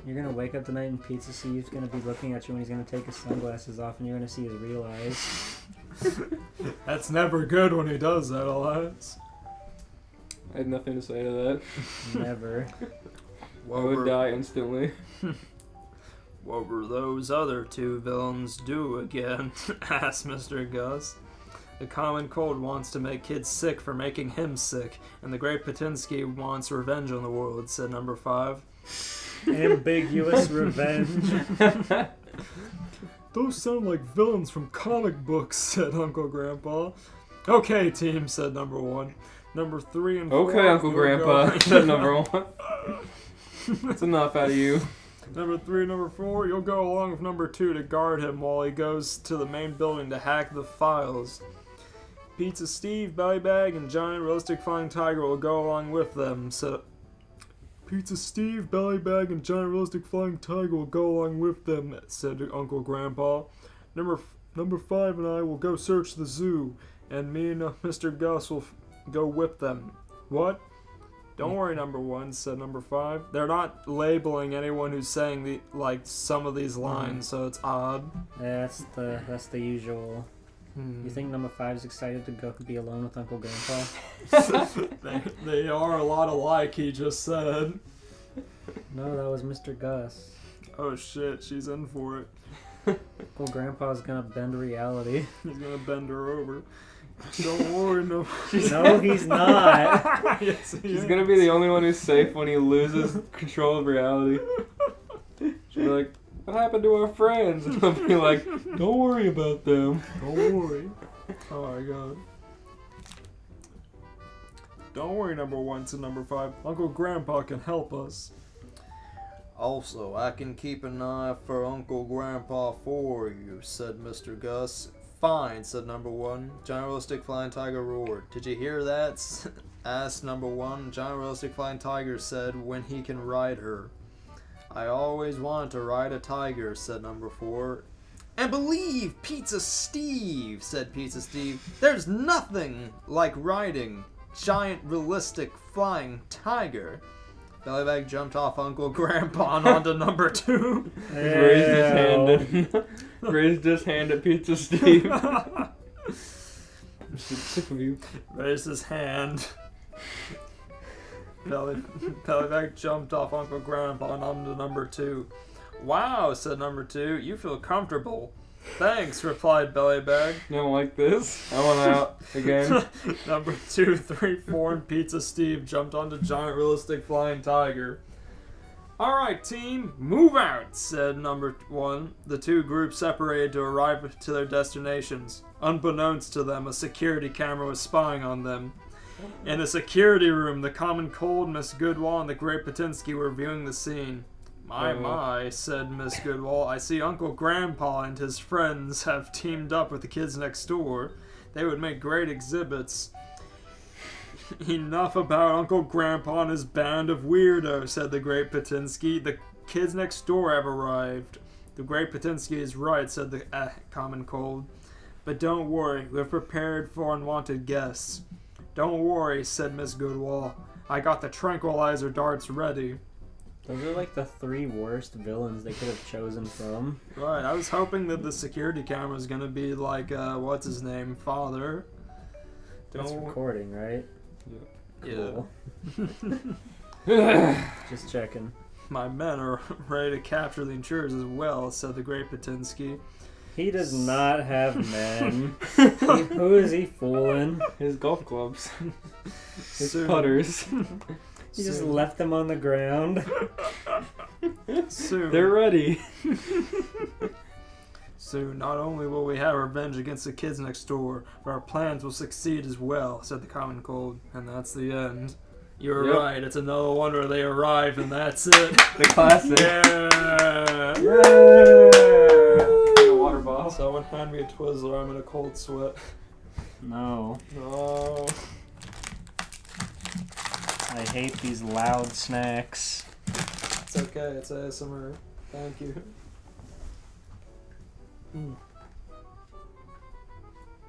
You're gonna wake up tonight and Pizza Steve's gonna be looking at you when he's gonna take his sunglasses off and you're gonna see his real eyes. That's never good when he does that, Elias. I had nothing to say to that. Never. I would die instantly. What were those other 2 villains do again? Asked Mr. Gus. The common cold wants to make kids sick for making him sick, and the great Patinsky wants revenge on the world, said Number 5. Ambiguous revenge. Those sound like villains from comic books, said Uncle Grandpa. Okay, team, said Number 1. Number 3 and 4. Okay, Uncle Grandpa, said Number 1. That's enough out of you. Number 3 and Number 4, you'll go along with Number 2 to guard him while he goes to the main building to hack the files. Pizza Steve, Bellybag, and Giant Realistic Flying Tiger will go along with them, said... Pizza Steve, Bellybag, and Giant Realistic Flying Tiger will go along with them, said Uncle Grandpa. Number 5 and I will go search the zoo, and me and Mr. Gus will go whip them. What? Don't worry, Number 1, said Number 5. They're not labeling anyone who's saying some of these lines, so it's odd. Yeah, that's the usual. You think Number 5 is excited to go be alone with Uncle Grandpa? They are a lot alike, he just said. No, that was Mr. Gus. Oh shit, she's in for it. Uncle Grandpa's gonna bend reality. He's gonna bend her over. Don't worry, no. No, he's not. Yes, He's gonna be the only one who's safe when he loses control of reality. She'll be like, what happened to our friends? And he'll be like, don't worry about them. Don't worry. Oh my god. Don't worry, Number 1, said Number 5. Uncle Grandpa can help us. Also, I can keep an eye for Uncle Grandpa for you, said Mr. Gus. Fine, said Number 1. Giant Realistic Flying Tiger roared. Did you hear that? Asked Number 1. Giant Realistic Flying Tiger said when he can ride her. I always wanted to ride a tiger, said Number 4. And believe Pizza Steve, said Pizza Steve. There's nothing like riding Giant Realistic Flying Tiger. Bellybag jumped off Uncle Grandpa and onto Number 2. Raised his hand at Pizza Steve. I'm sick of you. Raised his hand. Bellybag jumped off Uncle Grandpa and onto Number 2. Wow, said Number 2, you feel comfortable. Thanks, replied Bellybag. I don't like this. I want out again. Number 2, 3, 4, and Pizza Steve jumped onto Giant Realistic Flying Tiger. Alright, team, move out, said number 1. The two groups separated to arrive to their destinations. Unbeknownst to them, a security camera was spying on them. In a security room, the Common Cold, Miss Goodwall, and the Great Patinsky were viewing the scene. My, said Miss Goodwall, I see Uncle Grandpa and his friends have teamed up with the kids next door. They would make great exhibits. Enough about Uncle Grandpa and his band of weirdos, said the Great Patinsky. The kids next door have arrived. The Great Patinsky is right, said the Common Cold. But don't worry, we've prepared for unwanted guests. Don't worry, said Miss Goodwall. I got the tranquilizer darts ready. Those are like the 3 worst villains they could have chosen from. Right, I was hoping that the security camera was gonna be like, what's his name, Father. It's recording, right? Yeah. Cool. Just checking. My men are ready to capture the intruders as well, said the Great Patinsky. He does not have men. Who is he fooling? His golf clubs. His Soon. putters. He just left them on the ground. Soon. They're ready. Soon, not only will we have revenge against the kids next door, but our plans will succeed as well, said the Common Cold. And that's the end. You're Yep. right, it's another wonder they arrived, and that's it. The classic. Yeah! A water bottle. Someone hand me a Twizzler, I'm in a cold sweat. No. Oh. I hate these loud snacks. It's okay, it's ASMR. Thank you.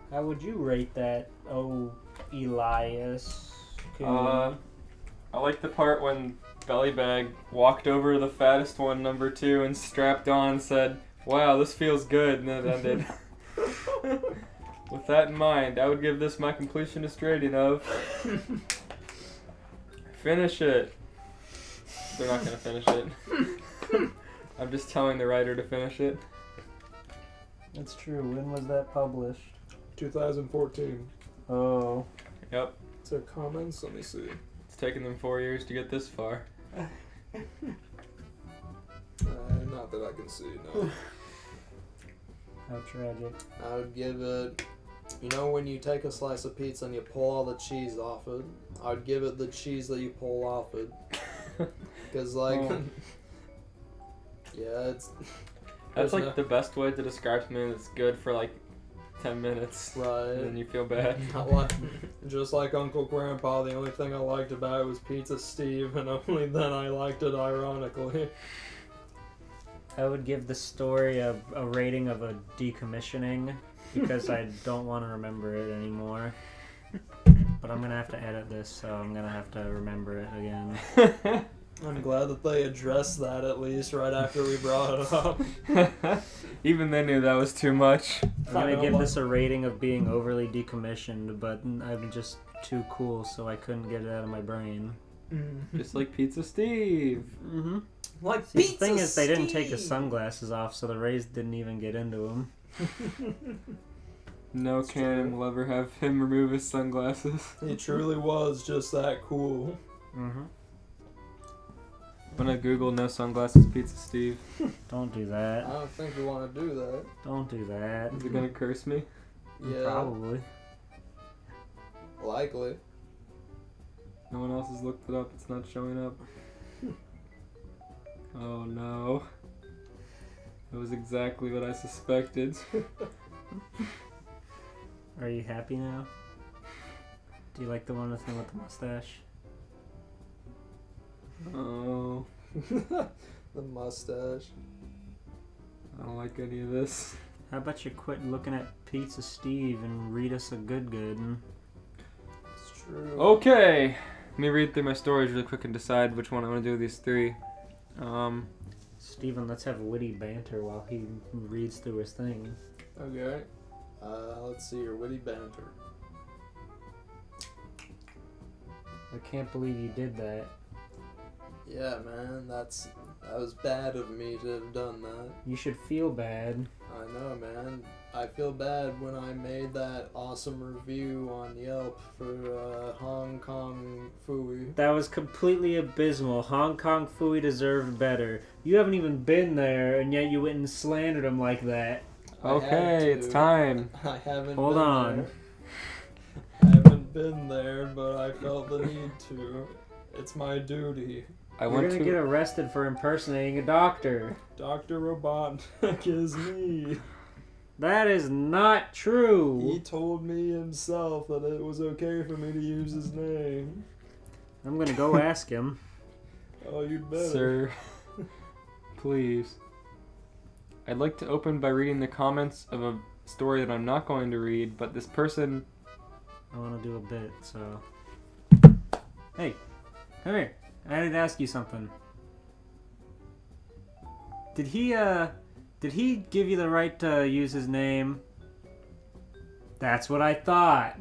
How would you rate that, Elias? I like the part when Bellybag walked over to the fattest one, number 2, and strapped on and said, "Wow, this feels good," and then it ended. With that in mind, I would give this my completionist rating of... Finish it. They're not gonna finish it. I'm just telling the writer to finish it. That's true. When was that published? 2014. Oh. Yep. Is there comments? Let me see. It's taken them 4 years to get this far. Not that I can see, no. How tragic. I would give it, you know when you take a slice of pizza and you pull all the cheese off it? I would give it the cheese that you pull off it. Because, like, yeah, it's... That's like the best way to describe something that's good for like 10 minutes. Right. And then you feel bad. Just like Uncle Grandpa, the only thing I liked about it was Pizza Steve, and only then I liked it ironically. I would give the story a rating of a decommissioning because I don't want to remember it anymore. But I'm going to have to edit this, so I'm going to have to remember it again. I'm glad that they addressed that at least right after we brought it up. Even they knew that was too much. I'm going to give this a rating of being overly decommissioned, but I'm just too cool, so I couldn't get it out of my brain. Just like Pizza Steve. Mm-hmm. Like See, the thing is, they didn't take his sunglasses off, so the rays didn't even get into him. No canon will ever have him remove his sunglasses. He truly was just that cool. Mm-hmm. When I Google no sunglasses Pizza Steve, Don't do that. I don't think we want to do that. Don't do that. is it gonna curse me? Yeah, Probably. likely. No one else has looked it up, it's not showing up. Oh no. That was exactly what I suspected. Are you happy now? Do you like the one with him with the mustache? Oh, The mustache. I don't like any of this. How about you quit looking at Pizza Steve and read us a good? It's true. Okay, let me read through my stories really quick and decide which one I want to do of these 3. Steven, let's have witty banter while he reads through his thing. Okay. Let's see your witty banter. I can't believe you did that. Yeah, man, that was bad of me to have done that. You should feel bad. I I know, man. I feel bad when I made that awesome review on Yelp for Hong Kong Fooey. That was completely abysmal. Hong Kong Fooey deserved better. You haven't even been there, and yet you went and slandered him like that. Okay, it's time. I haven't Hold been on. there. I haven't been there, but I felt the need to. It's my duty. I You're went gonna to. get arrested for impersonating a doctor. Dr. Robotnik is me. That is not true. He told me himself that it was okay for me to use his name. I'm gonna go ask him. Oh, you'd better. Sir, please. I'd like to open by reading the comments of a story that I'm not going to read, but this person. I want to do a bit, so. Hey, come here. I need to ask you something. Did he give you the right to use his name? That's what I thought.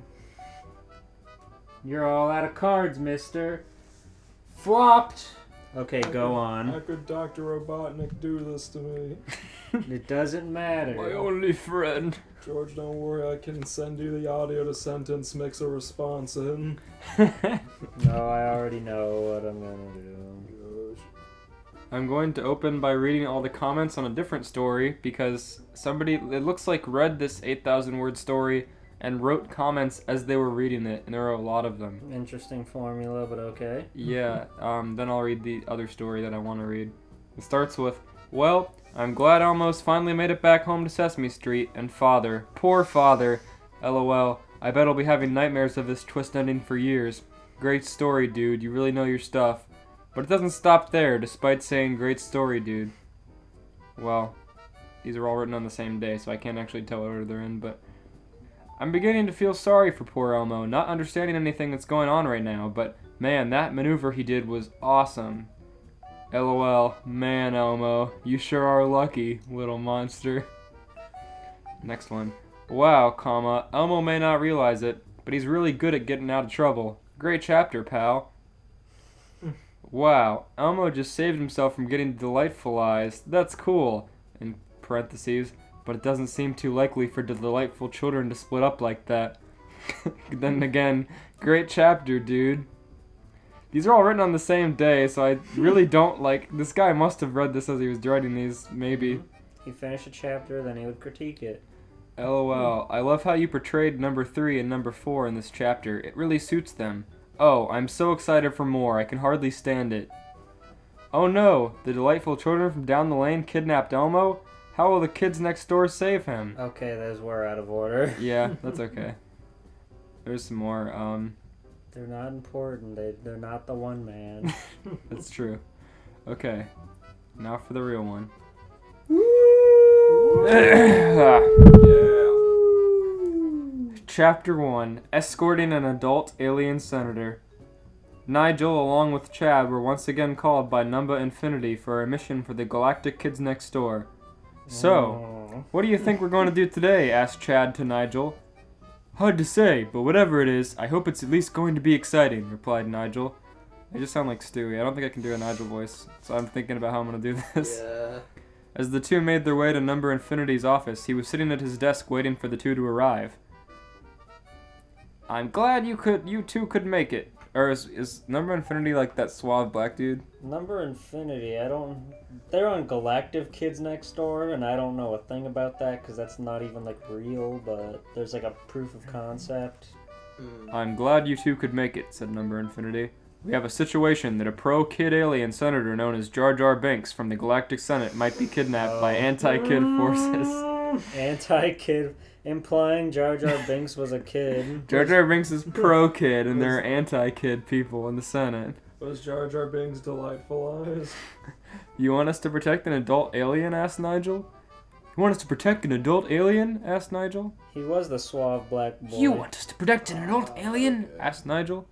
You're all out of cards, mister. Flopped. Okay, go How on. could Dr. Robotnik do this to me? It doesn't matter. My only friend. George, don't worry, I can send you the audio to sentence, mix a response in. No, I already know what I'm gonna do. I'm going to open by reading all the comments on a different story because somebody, it looks like, read this 8,000 word story and wrote comments as they were reading it, and there are a lot of them. Interesting formula, but okay. Yeah, then I'll read the other story that I want to read. It starts with, well, I'm glad Elmo's finally made it back home to Sesame Street, and Father, poor Father, LOL, I bet I'll be having nightmares of this twist ending for years. Great story, dude, you really know your stuff. But it doesn't stop there, despite saying great story, dude. Well, these are all written on the same day, so I can't actually tell what order they're in, but I'm beginning to feel sorry for poor Elmo, not understanding anything that's going on right now, but man, that maneuver he did was awesome. LOL, man, Elmo, you sure are lucky, little monster. Next one. Wow, comma, Elmo may not realize it, but he's really good at getting out of trouble. Great chapter, pal. Wow, Elmo just saved himself from getting delightful eyes. That's cool. In parentheses, but it doesn't seem too likely for the delightful children to split up like that. Then again, great chapter, dude. These are all written on the same day, so I really don't this guy must have read this as he was writing these, maybe. He finished a chapter, then he would critique it. LOL, I love how you portrayed number 3 and number 4 in this chapter. It really suits them. Oh, I'm so excited for more. I can hardly stand it. Oh no, the delightful children from down the lane kidnapped Elmo? How will the kids next door save him? Okay, those were out of order. Yeah, that's okay. There's some more. They're not important. They're not the one man. That's true. Okay, now for the real one. Chapter 1, Escorting an Adult Alien Senator. Nigel, along with Chad, were once again called by Numba Infinity for a mission for the Galactic Kids Next Door. So, what do you think we're going to do today? Asked Chad to Nigel. Hard to say, but whatever it is, I hope it's at least going to be exciting, replied Nigel. I just sound like Stewie. I don't think I can do a Nigel voice, so I'm thinking about how I'm going to do this. Yeah. As the two made their way to Number Infinity's office, he was sitting at his desk waiting for the two to arrive. I'm glad you two could make it. Or is Number Infinity like that suave black dude? Number Infinity, they're on Galactic Kids Next Door, and I don't know a thing about that because that's not even real, but there's a proof of concept. I'm glad you two could make it, said Number Infinity. We have a situation that a pro-kid alien senator known as Jar Jar Binks from the Galactic Senate might be kidnapped by anti-kid forces. Anti-kid, implying Jar Jar Binks was a kid. Jar Jar Binks is pro-kid, and there are anti-kid people in the Senate. Was Jar Jar Binks' delightful eyes? You want us to protect an adult alien? Asked Nigel. You want us to protect an adult alien? Asked Nigel. He was the suave black boy. You want us to protect an adult alien? Asked Nigel.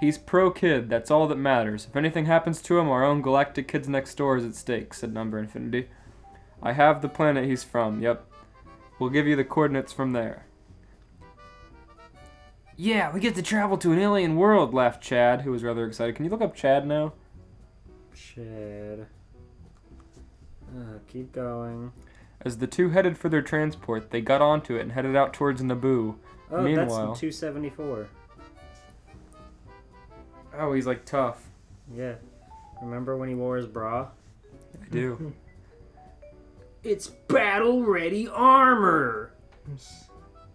He's pro-kid, that's all that matters. If anything happens to him, our own Galactic Kids Next Door is at stake, said Number Infinity. I have the planet he's from, yep. We'll give you the coordinates from there. Yeah, we get to travel to an alien world, laughed Chad, who was rather excited. Can you look up Chad now? Chad. Keep going. As the two headed for their transport, they got onto it and headed out towards Naboo. Oh, Meanwhile, that's 274. oh, he's like tough. Yeah. Remember when he wore his bra? I do. It's battle-ready armor!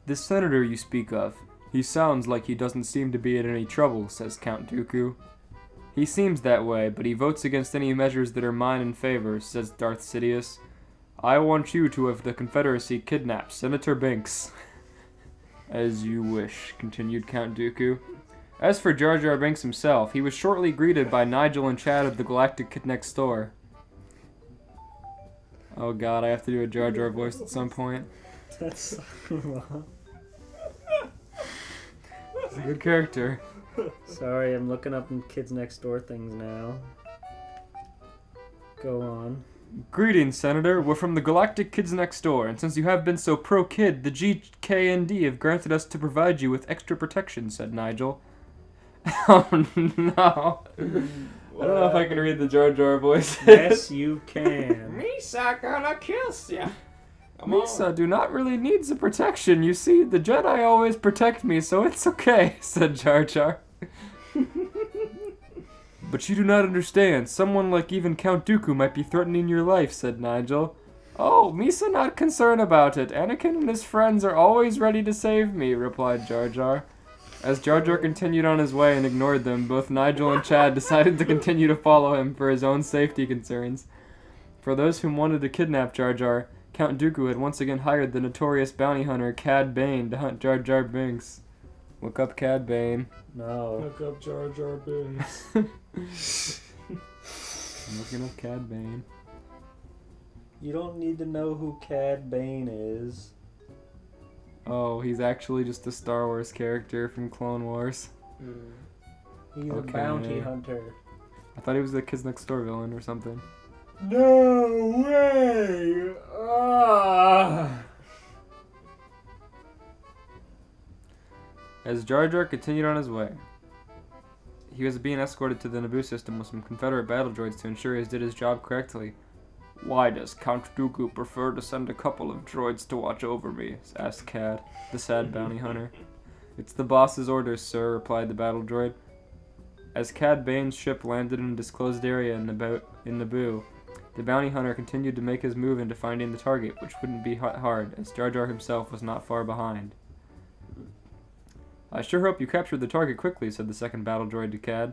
This senator you speak of, he sounds like he doesn't seem to be in any trouble, says Count Dooku. He seems that way, but he votes against any measures that are mine in favor, says Darth Sidious. I want you to have the Confederacy kidnap Senator Binks. As you wish, continued Count Dooku. As for Jar Jar Binks himself, he was shortly greeted by Nigel and Chad of the Galactic Kid Next Door. Oh god, I have to do a Jar Jar voice at some point. That's... He's a good character. Sorry, I'm looking up Kids Next Door things now. Go on. Greetings, Senator. We're from the Galactic Kids Next Door, and since you have been so pro-kid, the GKND have granted us to provide you with extra protection, said Nigel. Oh no. I don't know if I can read the Jar Jar voice. Yes, you can. Misa gonna kiss ya. Misa do not really need the protection. You see, the Jedi always protect me, so it's okay, said Jar Jar. But you do not understand. Someone like even Count Dooku might be threatening your life, said Nigel. Oh, Misa not concerned about it. Anakin and his friends are always ready to save me, replied Jar Jar. As Jar Jar continued on his way and ignored them, both Nigel and Chad decided to continue to follow him for his own safety concerns. For those whom wanted to kidnap Jar Jar, Count Dooku had once again hired the notorious bounty hunter Cad Bane to hunt Jar Jar Binks. Look up Cad Bane. No. Look up Jar Jar Binks. I'm looking up Cad Bane. You don't need to know who Cad Bane is. Oh, he's actually just a Star Wars character from Clone Wars. He's Okay. a bounty hunter. I thought he was the Kids Next Door villain or something. No way! As Jar Jar continued on his way, he was being escorted to the Naboo system with some Confederate battle droids to ensure he did his job correctly. Why does Count Dooku prefer to send a couple of droids to watch over me? Asked Cad, the sad bounty hunter. It's the boss's orders, sir, replied the battle droid. As Cad Bane's ship landed in a disclosed area in Naboo, the bounty hunter continued to make his move into finding the target, which wouldn't be hard, as Jar Jar himself was not far behind. I sure hope you captured the target quickly, said the second battle droid to Cad.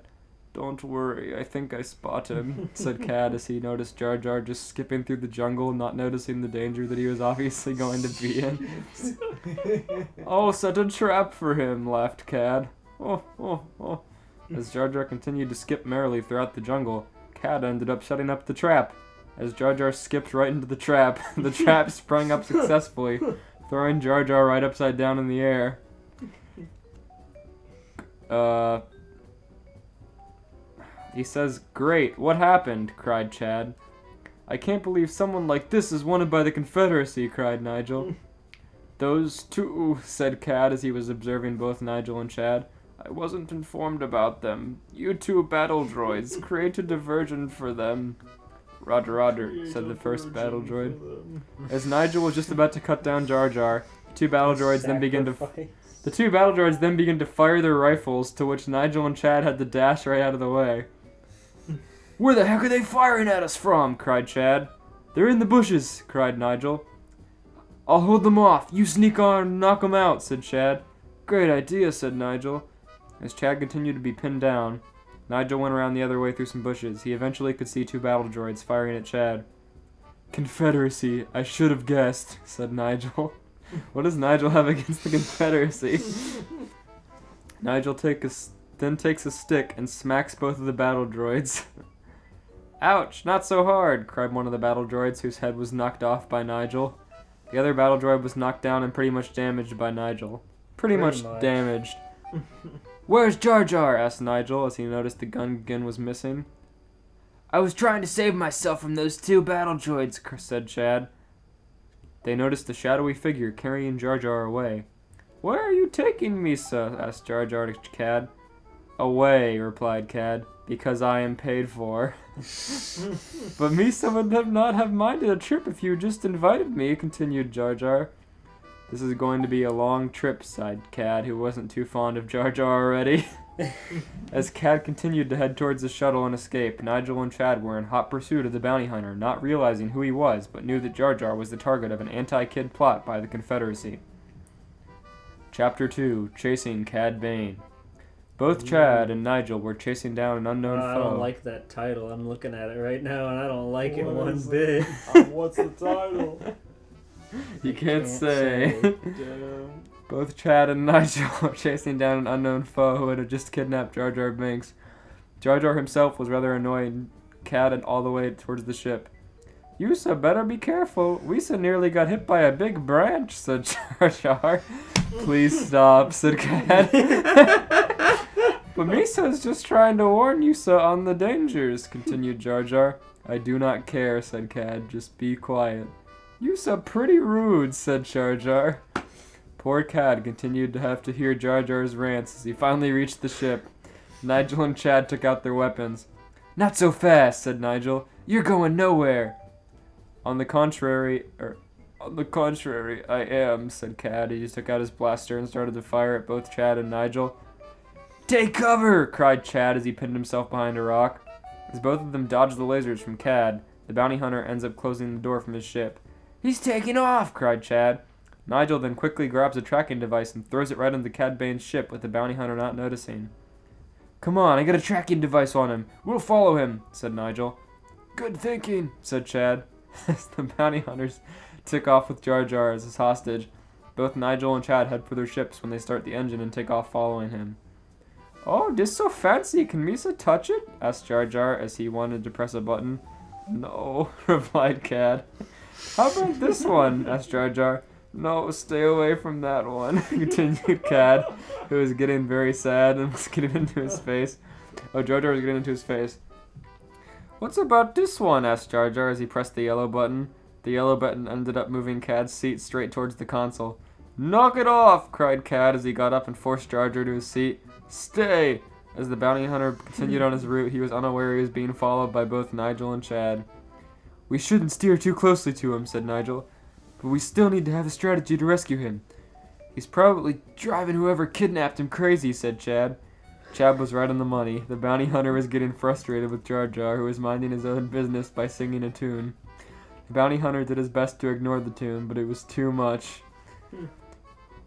Don't worry, I think I spot him, said Cad as he noticed Jar Jar just skipping through the jungle, not noticing the danger that he was obviously going to be in. I'll set a trap for him, laughed Cad. Oh, oh, oh. As Jar Jar continued to skip merrily throughout the jungle, Cad ended up setting up the trap. As Jar Jar skipped right into the trap sprung up successfully, throwing Jar Jar right upside down in the air. He says, "Great, what happened?" cried Chad. "I can't believe someone like this is wanted by the Confederacy," cried Nigel. "Those two," said Cad as he was observing both Nigel and Chad. "I wasn't informed about them. You two battle droids, create a diversion for them." "Roger, roger," said the first battle droid. As Nigel was just about to cut down Jar Jar, the two battle droids then began to fire their rifles, to which Nigel and Chad had to dash right out of the way. "Where the heck are they firing at us from?" cried Chad. "They're in the bushes," cried Nigel. "I'll hold them off. You sneak on and knock them out," said Chad. "Great idea," said Nigel. As Chad continued to be pinned down, Nigel went around the other way through some bushes. He eventually could see two battle droids firing at Chad. "Confederacy, I should have guessed," said Nigel. What does Nigel have against the Confederacy? Nigel then takes a stick and smacks both of the battle droids. "Ouch, not so hard," cried one of the battle droids whose head was knocked off by Nigel. The other battle droid was knocked down and pretty much damaged by Nigel. Pretty much damaged. "Where's Jar Jar?" asked Nigel as he noticed the gun again was missing. I was trying to save myself from those two battle droids, said Chad. They noticed a shadowy figure carrying Jar Jar away. "Where are you taking me, sir?" asked Jar Jar to Cad. "Away," replied Cad, "because I am paid for." But Misa would not have minded a trip if you just invited me, continued Jar Jar. This is going to be a long trip, sighed Cad, who wasn't too fond of Jar Jar already. As Cad continued to head towards the shuttle and escape, Nigel and Chad were in hot pursuit of the bounty hunter, not realizing who he was, but knew that Jar Jar was the target of an anti-kid plot by the Confederacy. Chapter 2, Chasing Cad Bane. Both Chad and Nigel were chasing down an unknown foe. I don't like that title. I'm looking at it right now, and I don't like it What one is it? bit. What's the title? You can't can't say. say. Damn. Both Chad and Nigel were chasing down an unknown foe who had just kidnapped Jar Jar Binks. Jar Jar himself was rather annoyed and catted all the way towards the ship. "You better be careful. We nearly got hit by a big branch," said Jar Jar. "Please stop," said Cad. "But Misa's just trying to warn you on the dangers," continued Jar Jar. "I do not care," said Cad. "Just be quiet." "You pretty rude," said Jar Jar. Poor Cad continued to have to hear Jar Jar's rants as he finally reached the ship. Nigel and Chad took out their weapons. "Not so fast," said Nigel. "You're going nowhere." On the contrary, I am," said Cad. He just took out his blaster and started to fire at both Chad and Nigel. "Take cover!" cried Chad as he pinned himself behind a rock. As both of them dodged the lasers from Cad, the bounty hunter ends up closing the door from his ship. "He's taking off!" cried Chad. Nigel then quickly grabs a tracking device and throws it right into Cad Bane's ship with the bounty hunter not noticing. "Come on, I got a tracking device on him. We'll follow him," said Nigel. "Good thinking," said Chad. As the bounty hunters took off with Jar Jar as his hostage, both Nigel and Chad head for their ships when they start the engine and take off following him. "Oh, this so fancy. Can Misa touch it?" asked Jar Jar as he wanted to press a button. "No," replied Cad. "How about this one?" asked Jar Jar. "No, stay away from that one," continued Cad, who was getting very sad and was getting into his face. Oh, Jar Jar was getting into his face. "What's about this one?" asked Jar Jar as he pressed the yellow button. The yellow button ended up moving Cad's seat straight towards the console. "Knock it off!" cried Cad as he got up and forced Jar Jar to his seat. "Stay!" As the bounty hunter continued on his route, he was unaware he was being followed by both Nigel and Chad. "We shouldn't steer too closely to him," said Nigel. "But we still need to have a strategy to rescue him." "He's probably driving whoever kidnapped him crazy," said Chad. Chad was right on the money. The bounty hunter was getting frustrated with Jar Jar, who was minding his own business by singing a tune. The bounty hunter did his best to ignore the tune, but it was too much.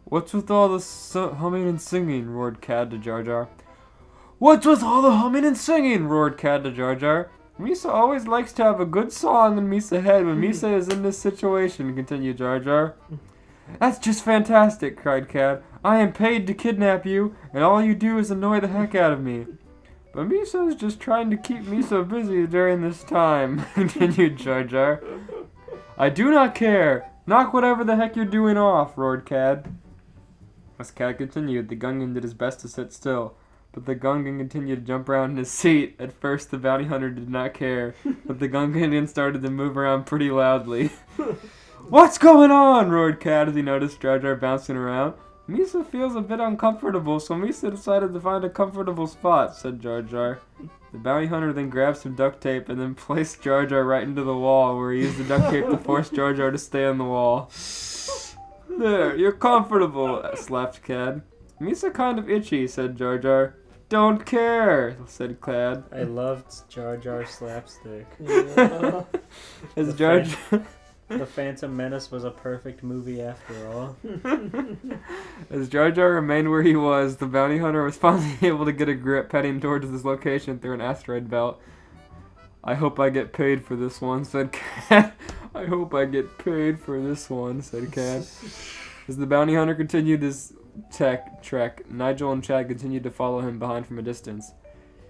"What's with all the humming and singing?" roared Cad to Jar Jar. "What's with all the humming and singing?" roared Cad to Jar Jar. "Misa always likes to have a good song in Misa's head when Misa is in this situation," continued Jar Jar. "That's just fantastic," cried Cad. "I am paid to kidnap you, and all you do is annoy the heck out of me." "But Misa's just trying to keep me so busy during this time," continued Jar Jar. "I do not care. Knock whatever the heck you're doing off," roared Cad. As Cad continued, the Gungan did his best to sit still, but the Gungan continued to jump around in his seat. At first, the bounty hunter did not care, but the Gungan started to move around pretty loudly. "What's going on?" roared Cad as he noticed Jar Jar bouncing around. "Misa feels a bit uncomfortable, so Misa decided to find a comfortable spot," said Jar Jar. The bounty hunter then grabbed some duct tape and then placed Jar Jar right into the wall, where he used the duct tape to force Jar Jar to stay on the wall. "There, you're comfortable," slapped Cad. "Misa kind of itchy," said Jar Jar. "Don't care," said Cad. I loved Jar Jar slapstick. Yeah. As Jar Jar... The Phantom Menace was a perfect movie after all. As Jar Jar remained where he was, the bounty hunter was finally able to get a grip heading towards this location through an asteroid belt. "I hope I get paid for this one," said Cad. "I hope I get paid for this one," said Cad. As the bounty hunter continued his trek, Nigel and Chad continued to follow him behind from a distance.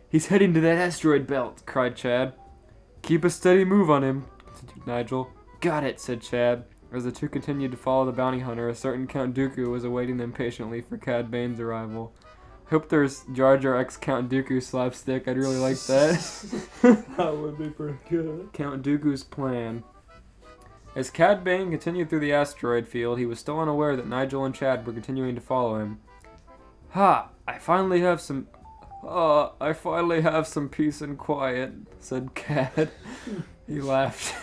"He's heading to that asteroid belt," cried Chad. "Keep a steady move on him," continued Nigel. "Got it," said Chad. As the two continued to follow the bounty hunter, a certain Count Dooku was awaiting them patiently for Cad Bane's arrival. I hope there's Jar Jar X Count Dooku slapstick. I'd really like that. That would be pretty good. Count Dooku's plan. As Cad Bane continued through the asteroid field, he was still unaware that Nigel and Chad were continuing to follow him. "Ha! I finally have some I finally have some peace and quiet, said Cad. He laughed.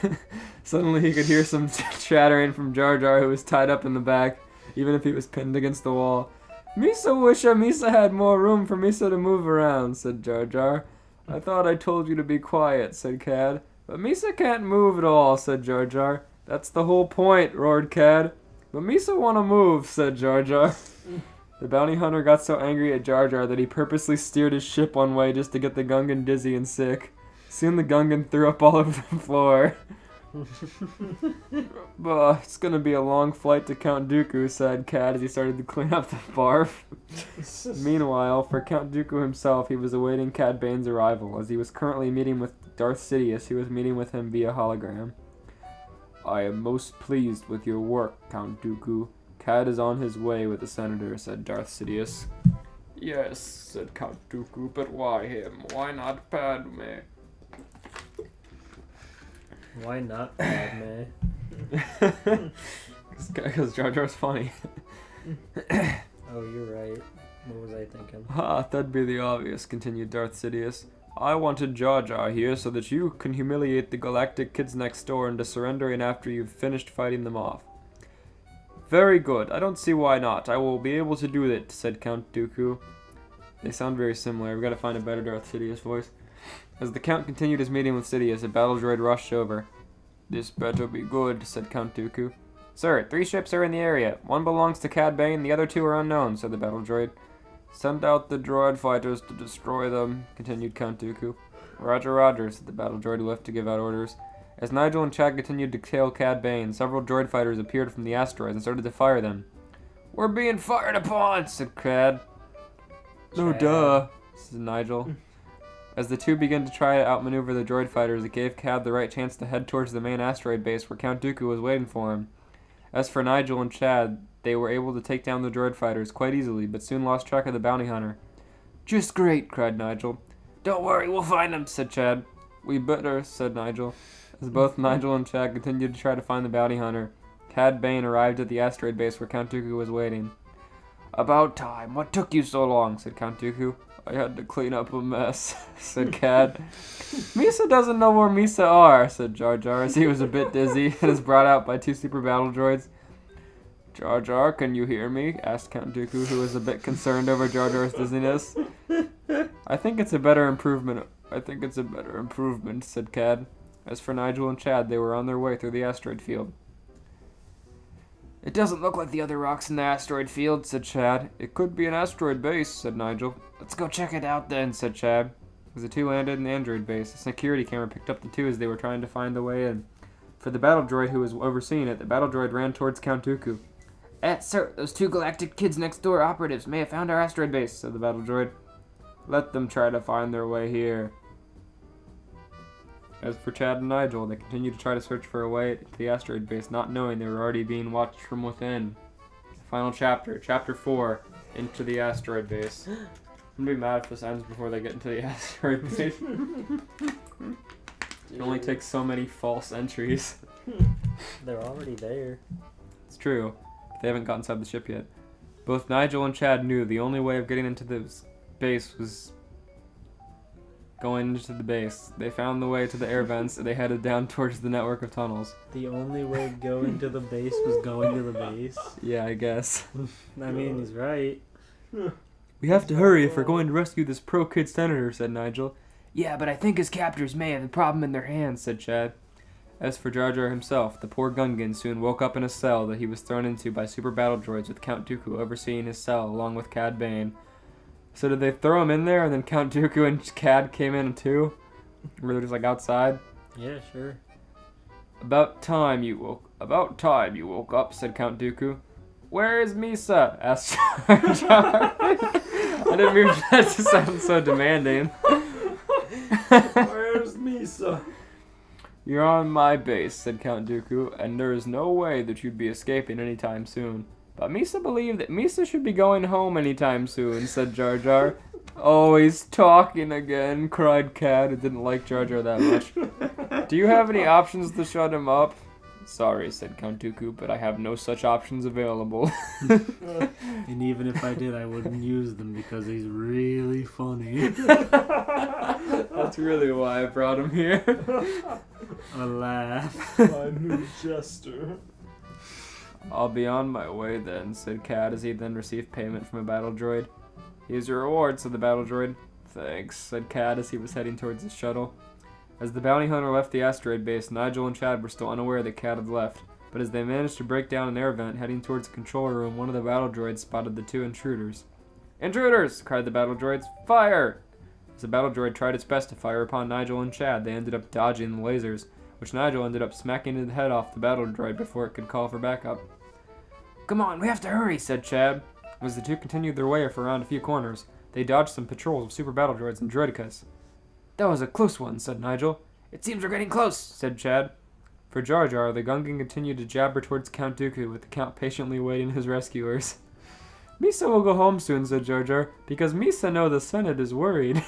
Suddenly he could hear some chattering from Jar Jar, who was tied up in the back, even if he was pinned against the wall. Misa wisha Misa had more room for Misa to move around, said Jar Jar. I thought I told you to be quiet, said Cad. But Misa can't move at all, said Jar Jar. That's the whole point, roared Cad. But Misa wanna move, said Jar Jar. The bounty hunter got so angry at Jar Jar that he purposely steered his ship one way just to get the Gungan dizzy and sick. Soon the Gungan threw up all over the floor. It's gonna be a long flight to Count Dooku, said Cad as he started to clean up the barf. Meanwhile, for Count Dooku himself, he was awaiting Cad Bane's arrival, as he was currently meeting with Darth Sidious, who was meeting with him via hologram. I am most pleased with your work, Count Dooku. Cad is on his way with the Senator, said Darth Sidious. Yes, said Count Dooku, but why him? Why not Padme? Why not Padme? Because Jar Jar's funny. Oh, you're right. What was I thinking? That'd be the obvious, continued Darth Sidious. I wanted Jar Jar here so that you can humiliate the galactic kids next door into surrendering after you've finished fighting them off. Very good. I don't see why not. I will be able to do it, said Count Dooku. They sound very similar. We've got to find a better Darth Sidious voice. As the Count continued his meeting with Sidious, a battle droid rushed over. This better be good, said Count Dooku. Sir, 3 ships are in the area. One belongs to Cad Bane, the other 2 are unknown, said the battle droid. Send out the droid fighters to destroy them, continued Count Dooku. Roger, roger, said the battle droid who left to give out orders. As Nigel and Chad continued to tail Cad Bane, several droid fighters appeared from the asteroids and started to fire them. We're being fired upon, said Cad. No duh, said Nigel. As the 2 began to try to outmaneuver the droid fighters, it gave Cad the right chance to head towards the main asteroid base where Count Dooku was waiting for him. As for Nigel and Chad, they were able to take down the droid fighters quite easily, but soon lost track of the bounty hunter. Just great, cried Nigel. Don't worry, we'll find him, said Chad. We better, said Nigel. As both Nigel and Chad continued to try to find the bounty hunter, Cad Bane arrived at the asteroid base where Count Dooku was waiting. About time. What took you so long, said Count Dooku. I had to clean up a mess, said Cad. Misa doesn't know where Misa are, said Jar Jar, as he was a bit dizzy and is brought out by 2 super battle droids. Jar Jar, can you hear me? Asked Count Dooku, who was a bit concerned over Jar Jar's dizziness. I think it's a better improvement, said Cad. As for Nigel and Chad, they were on their way through the asteroid field. It doesn't look like the other rocks in the asteroid field, said Chad. It could be an asteroid base, said Nigel. Let's go check it out then, said Chad. As the 2 landed in the android base, a security camera picked up the 2 as they were trying to find the way in. For the battle droid who was overseeing it, the battle droid ran towards Count Dooku. Sir, those 2 galactic kids next door operatives may have found our asteroid base, said the battle droid. Let them try to find their way here. As for Chad and Nigel, they continued to try to search for a way to the asteroid base, not knowing they were already being watched from within. Final chapter, Chapter 4, Into the Asteroid Base. I'm gonna be mad if this ends before they get into the asteroid base. It only takes so many false entries. They're already there. It's true. They haven't got inside the ship yet. Both Nigel and Chad knew the only way of getting into the base was going into the base. They found the way to the air vents and they headed down towards the network of tunnels. The only way going to the base was going to the base? Yeah, I guess. I mean, he's right. We have to hurry if we're going to rescue this pro-kid senator, said Nigel. Yeah, but I think his captors may have the problem in their hands, said Chad. As for Jar Jar himself, the poor Gungan soon woke up in a cell that he was thrown into by super battle droids with Count Dooku overseeing his cell along with Cad Bane. So did they throw him in there and then Count Dooku and Cad came in too? Or they're just like outside? Yeah, sure. About time you woke up, said Count Dooku. Where is Misa? Asked Jar Jar. I didn't mean for that to sound so demanding. Where's Misa? You're on my base, said Count Dooku, and there is no way that you'd be escaping anytime soon. But Misa believed that Misa should be going home anytime soon, said Jar Jar. Oh, he's talking again, cried Cad, who didn't like Jar Jar that much. Do you have any options to shut him up? Sorry, said Count Dooku, but I have no such options available. And even if I did, I wouldn't use them because he's really funny. That's really why I brought him here. A laugh. My new jester. I'll be on my way then, said Cad as he then received payment from a battle droid. Here's your reward, said the battle droid. Thanks, said Cad as he was heading towards his shuttle. As the bounty hunter left the asteroid base, Nigel and Chad were still unaware that Cad had left, but as they managed to break down an air vent heading towards the control room, one of the battle droids spotted the two intruders. Intruders! Cried the battle droids. Fire! As the battle droid tried its best to fire upon Nigel and Chad, they ended up dodging the lasers, which Nigel ended up smacking the head off the battle droid before it could call for backup. Come on, we have to hurry, said Chad. As the two continued their way around a few corners, they dodged some patrols of super battle droids and droidicas. That was a close one, said Nigel. It seems we're getting close, said Chad. For Jar Jar, the Gungan continued to jabber towards Count Dooku, with the Count patiently awaiting his rescuers. Misa will go home soon, said Jar Jar, because Misa know the Senate is worried.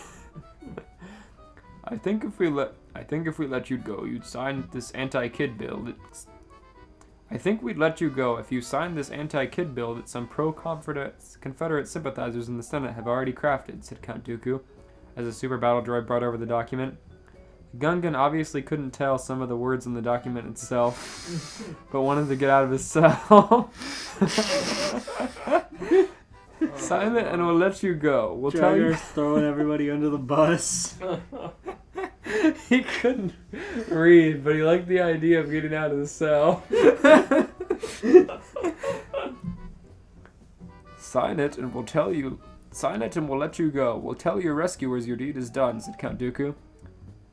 I think if we let you go, you'd sign this anti-kid bill. I think we'd let you go if you signed this anti-kid bill that some pro-Confederate sympathizers in the Senate have already crafted, said Count Dooku, as a super battle droid brought over the document. Gungan obviously couldn't tell some of the words in the document itself, but wanted to get out of his cell. Sign it and we'll let you go. We'll tell you. Throwing everybody under the bus. He couldn't read, but he liked the idea of getting out of the cell. Sign it and we'll tell you. Sign it and we'll let you go. We'll tell your rescuers your deed is done, said Count Dooku.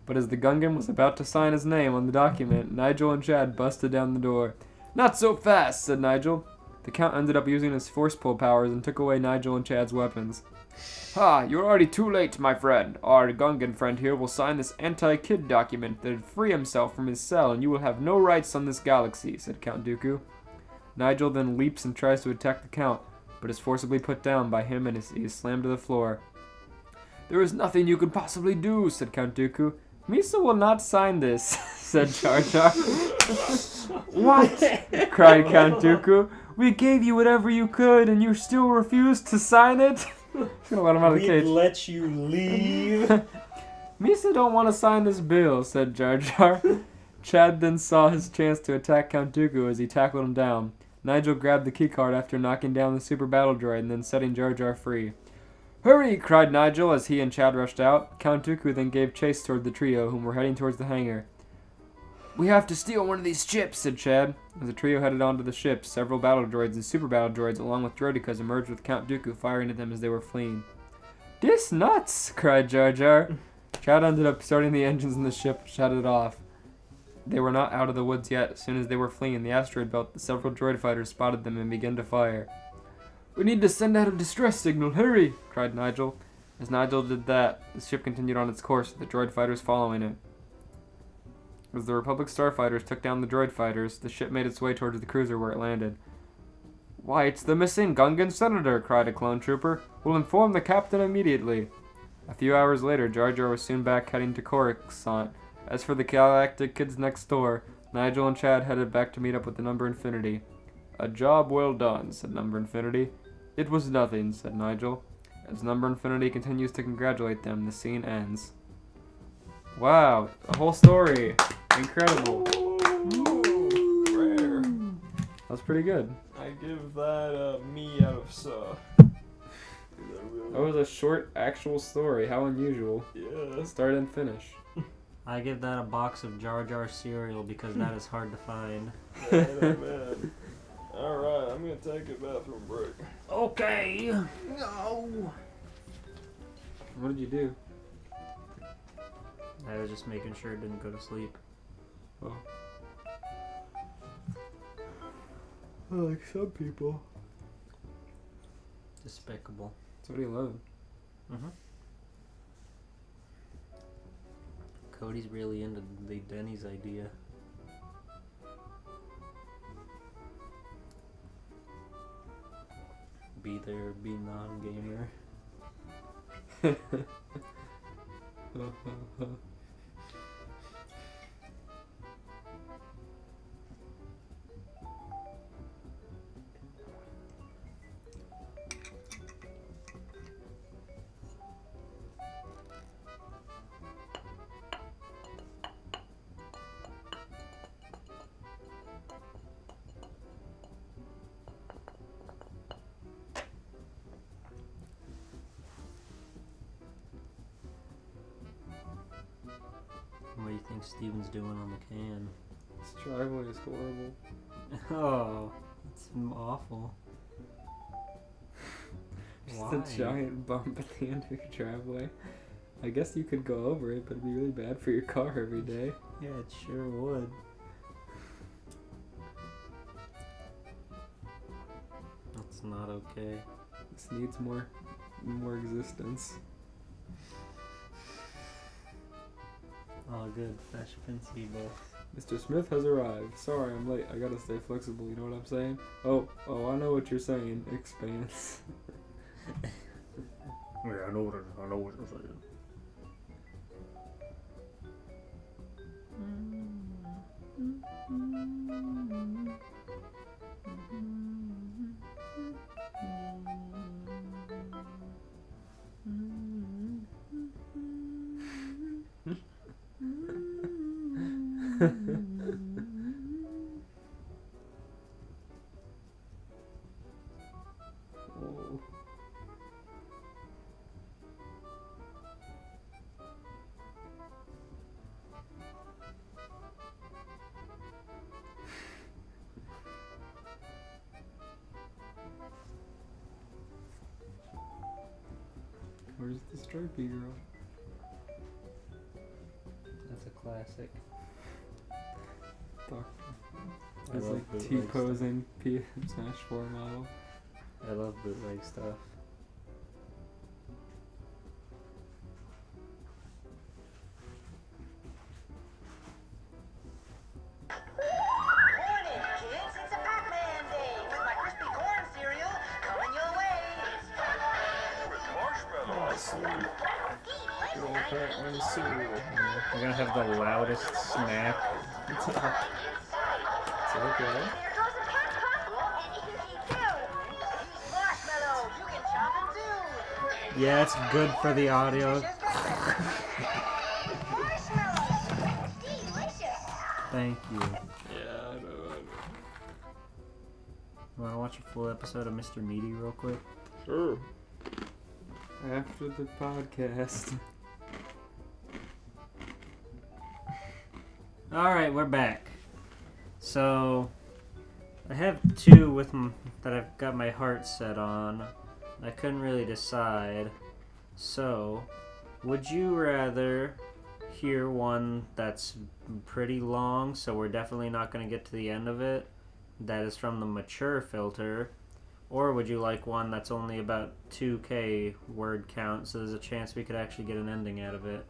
But as the Gungan was about to sign his name on the document, Nigel and Chad busted down the door. Not so fast, said Nigel. The Count ended up using his force pull powers and took away Nigel and Chad's weapons. Ha, you're already too late, my friend. Our Gungan friend here will sign this anti-kid document that'll free himself from his cell, and you will have no rights on this galaxy, said Count Dooku. Nigel then leaps and tries to attack the Count, but is forcibly put down by him and he is slammed to the floor. There is nothing you could possibly do, said Count Dooku. Misa will not sign this, said Jar Jar. What? Cried Count Dooku. We gave you whatever you could, and you still refused to sign it? Gonna let him out of the cage. We'd let you leave. Misa don't want to sign this bill, said Jar Jar. Chad then saw his chance to attack Count Dooku as he tackled him down. Nigel grabbed the keycard after knocking down the super battle droid and then setting Jar Jar free. Hurry! Cried Nigel as he and Chad rushed out. Count Dooku then gave chase toward the trio, whom were heading towards the hangar. We have to steal one of these ships, said Chad. As the trio headed onto the ship, several battle droids and super battle droids along with droidicas emerged with Count Dooku firing at them as they were fleeing. This nuts! Cried Jar Jar. Chad ended up starting the engines in the ship and shut it off. They were not out of the woods yet. As soon as they were fleeing the asteroid belt, the several droid fighters spotted them and began to fire. We need to send out a distress signal, hurry! Cried Nigel. As Nigel did that, the ship continued on its course, with the droid fighters following it. As the Republic starfighters took down the droid fighters, the ship made its way towards the cruiser where it landed. Why, it's the missing Gungan senator, cried a clone trooper. We'll inform the captain immediately. A few hours later, Jar Jar was soon back heading to Coruscant. As for the galactic kids next door, Nigel and Chad headed back to meet up with the Number Infinity. A job well done, said Number Infinity. It was nothing, said Nigel. As Number Infinity continues to congratulate them, the scene ends. Wow, a whole story. Incredible. Rare. That was pretty good. I give that a me out of saw. That was a short, actual story. How unusual. Yeah. Start and finish. I give that a box of Jar Jar cereal because that is hard to find. Man. Alright, I'm gonna take a bathroom break. Okay. No. What did you do? I was just making sure it didn't go to sleep. Oh. Like some people. Despicable. It's what do you love? Mm-hmm. Cody's really into the Denny's idea. Be there, be non-gamer. What do you think Steven's doing on the can? This driveway is horrible. Oh, it's awful. Just Why? a giant bump at the end of your driveway. I guess you could go over it, but it'd be really bad for your car every day. Yeah, it sure would. That's not okay. This needs more existence. All good. Fresh Pincy both. Mr. Smith has arrived. Sorry, I'm late. I gotta stay flexible. You know what I'm saying? Oh, I know what you're saying. Expanse. Yeah, I know what you're saying. Oh. Where's the stripey girl? That's a classic. Fuck. I It's love like bootleg T-posing Smash 4 model. I love bootleg stuff. Morning, kids. It's a Pac-Man day with my crispy corn cereal coming your way. Good old Pac-Man cereal. We're gonna have the loudest snack. It's okay. Here goes a cat pup, and here he too. These marshmallows, you can chop them too. Yeah, it's good for the audio. Marshmallows, delicious. Thank you. Yeah, I know. Wanna watch a full episode of Mr. Meaty real quick? Sure. After the podcast. Alright, we're back. So, I have two that I've got my heart set on. I couldn't really decide. So, would you rather hear one that's pretty long, so we're definitely not going to get to the end of it, that is from the mature filter, or would you like one that's only about 2K word count, so there's a chance we could actually get an ending out of it?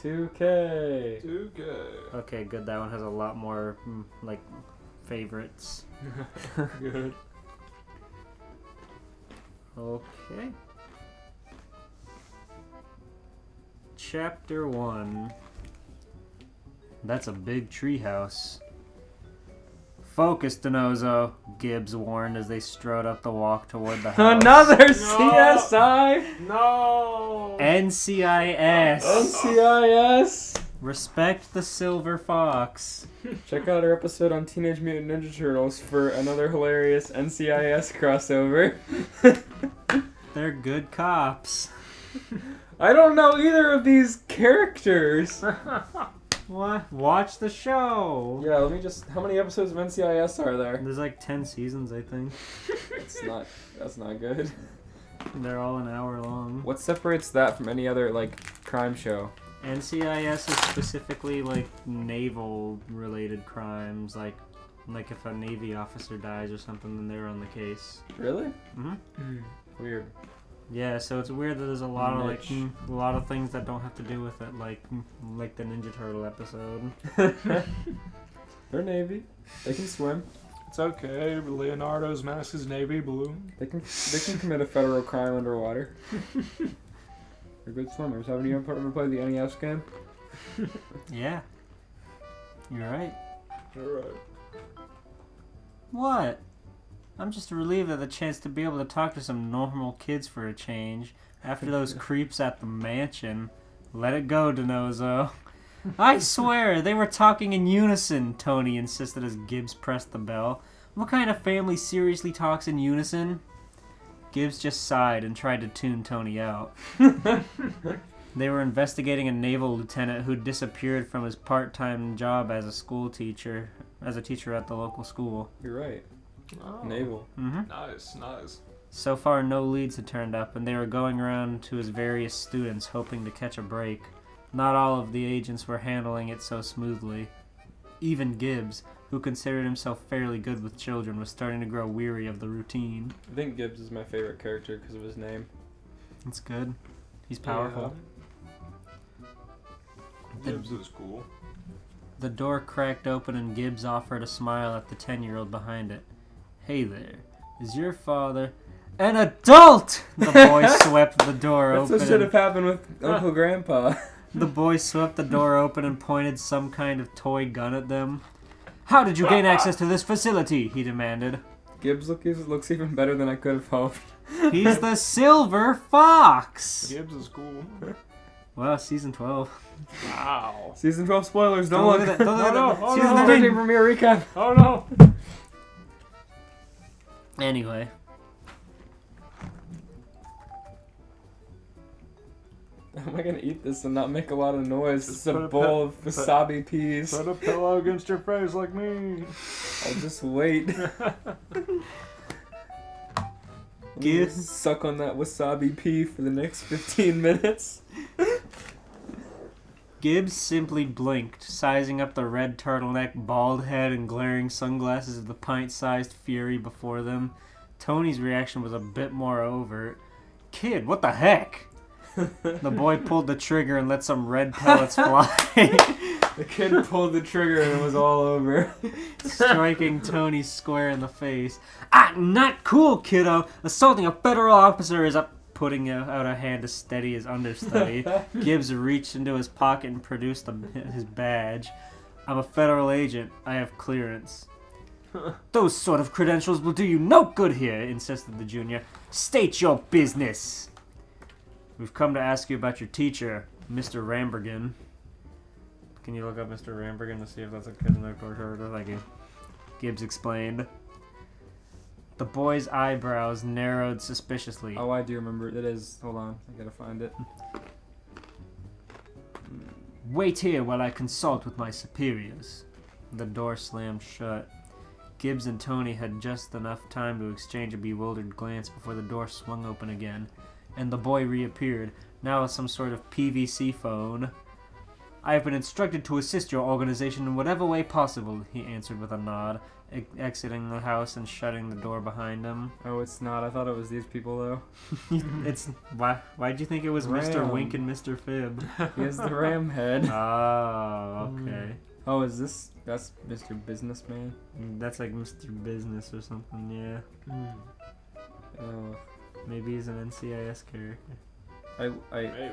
2K. 2K. Okay, good. That one has a lot more, like, favorites. Good. Okay. Chapter 1. That's a big treehouse. Focus, Denozo, Gibbs warned as they strode up the walk toward the house. Another CSI! No! NCIS. NCIS! Respect the Silver Fox. Check out our episode on Teenage Mutant Ninja Turtles for another hilarious NCIS crossover. They're good cops. I don't know either of these characters. What? Watch the show. Yeah, let me just... How many episodes of NCIS are there? There's like 10 seasons, I think. That's not good. They're all an hour long. What separates that from any other, like, crime show? NCIS is specifically like naval-related crimes, like if a Navy officer dies or something, then they're on the case. Really? Mm-hmm. Weird. Yeah, so it's weird that there's a lot of Niche. a lot of things that don't have to do with it, like the Ninja Turtle episode. They're Navy. They can swim. It's okay. Leonardo's mask is navy blue. They can commit a federal crime underwater. They're good swimmers. Haven't you ever played the NES game? Yeah, you're right. Alright. What? I'm just relieved at the chance to be able to talk to some normal kids for a change after those creeps at the mansion. Let it go, Denozo. I swear, they were talking in unison, Tony insisted as Gibbs pressed the bell. What kind of family seriously talks in unison? Gibbs just sighed and tried to tune Tony out. They were investigating a naval lieutenant who disappeared from his part-time job as a teacher at the local school. You're right. Oh, Naval. Mm-hmm. Nice. So far, no leads had turned up, and they were going around to his various students, hoping to catch a break. Not all of the agents were handling it so smoothly. Even Gibbs, who considered himself fairly good with children, was starting to grow weary of the routine. I think Gibbs is my favorite character because of his name. That's good. He's powerful. Gibbs is cool. The door cracked open and Gibbs offered a smile at the 10-year-old behind it. Hey there, is your father an adult? The boy swept the door That's open. what should have happened with Uncle Grandpa. The boy swept the door open and pointed some kind of toy gun at them. How did you gain access to this facility? He demanded. Gibbs looks even better than I could have hoped. He's the Silver Fox! Gibbs is cool. Well, season 12. Wow. Season 12 spoilers, don't Don't look. look at that. Don't look at no, that. oh Season no. 13. For me a recap. Oh no. Anyway. How am I gonna eat this and not make a lot of noise? Just It's a put a bowl of wasabi peas. Put a pillow against your face like me. I'll just wait. Give- Suck on that wasabi pea for the next 15 minutes. Gibbs simply blinked, sizing up the red turtleneck, bald head, and glaring sunglasses of the pint-sized fury before them. Tony's reaction was a bit more overt. Kid, what the heck? The boy pulled the trigger and let some red pellets fly, The kid pulled the trigger and it was all over. striking Tony square in the face. Ah, not cool, kiddo! Assaulting a federal officer is a... Putting out a hand to steady his understudy, Gibbs reached into his pocket and produced his badge. I'm a federal agent. I have clearance. Those sort of credentials will do you no good here, insisted the junior. State your business. We've come to ask you about your teacher, Mr. Rambergen. Can you look up Mr. Rambergen to see if that's a kid in their character? Thank you. Gibbs explained. The boy's eyebrows narrowed suspiciously. Oh, I do remember. It is. Hold on. I gotta find it. Wait here while I consult with my superiors. The door slammed shut. Gibbs and Tony had just enough time to exchange a bewildered glance before the door swung open again, and the boy reappeared, now with some sort of PVC phone. I have been instructed to assist your organization in whatever way possible, he answered with a nod, exiting the house and shutting the door behind him. Oh, it's not. I thought it was these people, though. It's why'd you think it was Mr. Ram. Wink and Mr. Fib? He has the ram head. Oh, okay. Oh, is this... That's Mr. Businessman? That's like Mr. Business or something, yeah. Oh. Maybe he's an NCIS character. Maybe.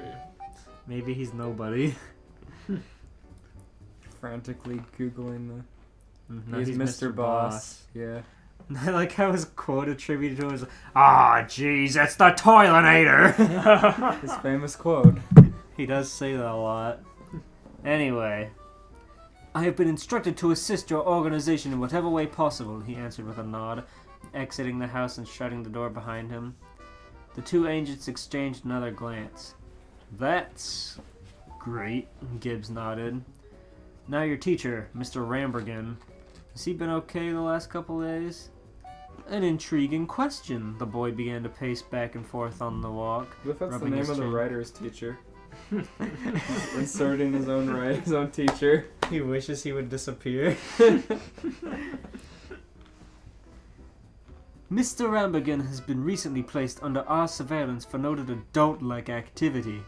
Maybe he's nobody. Frantically Googling the... No, he's Mr. Boss. Yeah. I like how his quote attributed to him was, "Ah, jeez, it's the Toilinator." His famous quote. He does say that a lot. Anyway. I have been instructed to assist your organization in whatever way possible, he answered with a nod, exiting the house and shutting the door behind him. The two agents exchanged another glance. That's great, Gibbs nodded. Now your teacher, Mr. Rambergen. Has he been okay the last couple days? An intriguing question. The boy began to pace back and forth on the walk. What if that's the rubbing name his of the chin. writer's teacher? Inserting his own teacher. He wishes he would disappear. Mr. Rambergen has been recently placed under our surveillance for noted adult-like activity.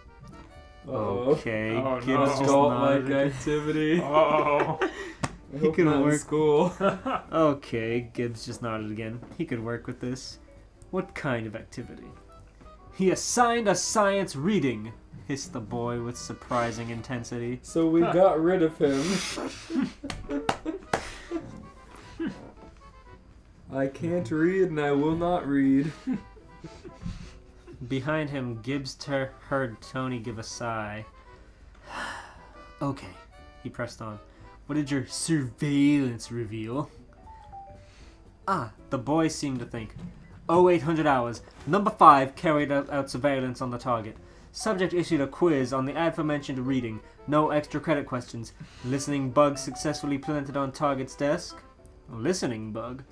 Okay, Oh, Gibbs no. just Adult-like nodded. activity. Oh. I He hope could not in work. school. Okay, Gibbs just nodded again. He could work with this. What kind of activity? He assigned a science reading, hissed the boy with surprising intensity. So we got rid of him. I can't read and I will not read. Behind him, Gibbs heard Tony give a sigh. Okay, he pressed on. What did your surveillance reveal? Ah, the boy seemed to think. 0800 hours. Number 5 carried out surveillance on the target. Subject issued a quiz on the aforementioned reading. No extra credit questions. Listening bug successfully planted on target's desk. Listening bug.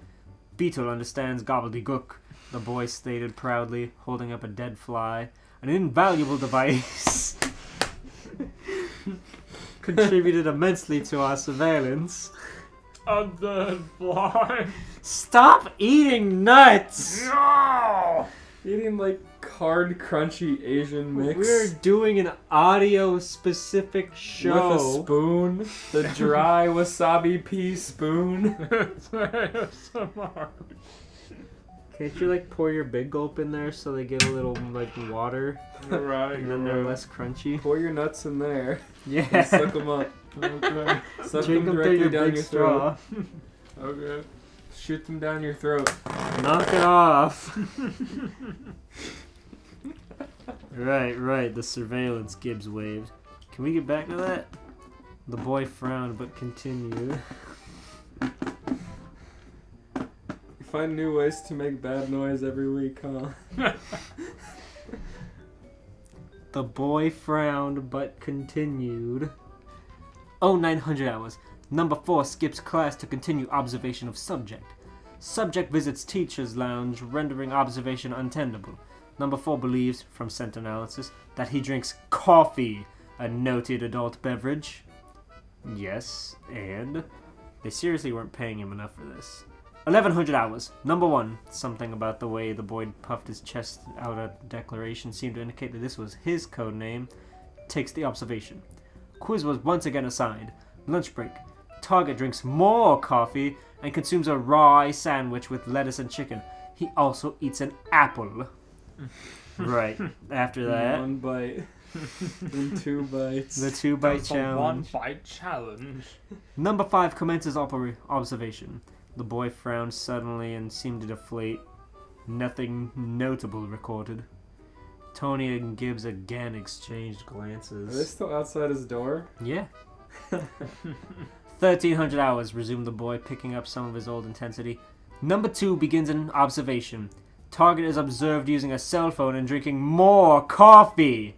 Beetle understands gobbledygook, the boy stated proudly, holding up a dead fly. An invaluable device. Contributed immensely to our surveillance. A dead fly. Stop eating nuts! No! Eating like hard, crunchy Asian mix. We're doing an audio-specific show. With a spoon. The dry wasabi pea spoon. It's ASMR. Can't you like pour your big gulp in there so they get a little like water Right. and then they're less crunchy? Pour your nuts in there. And Yeah. suck them up. Okay. Suck Drink them them through directly your down big your throat. straw. Okay. Shoot them down your throat. Knock it off. Right. The surveillance, Gibbs waved. Can we get back to that? The boy frowned but continued. You find new ways to make bad noise every week, huh? The boy frowned but continued. Oh, 900 hours. Number 4 skips class to continue observation of subject. Subject visits teacher's lounge, rendering observation untenable. Number 4 believes, from scent analysis, that he drinks coffee, a noted adult beverage. Yes, and they seriously weren't paying him enough for this. 1100 hours. Number 1. Something about the way the boy puffed his chest out a declaration seemed to indicate that this was his code name. Takes the observation. Quiz was once again assigned. Lunch break. Target drinks more coffee and consumes a rye sandwich with lettuce and chicken. He also eats an apple. Right. After that, One bite. In 2 bites. the 2-bite That's a challenge. 1-bite challenge. Number 5 commences observation. The boy frowned suddenly and seemed to deflate. Nothing notable recorded. Tony and Gibbs again exchanged Are they glances. still outside his door? Yeah. 1300 hours, resumed the boy, picking up some of his old intensity. Number 2 begins an observation. Target is observed using a cell phone and drinking more coffee.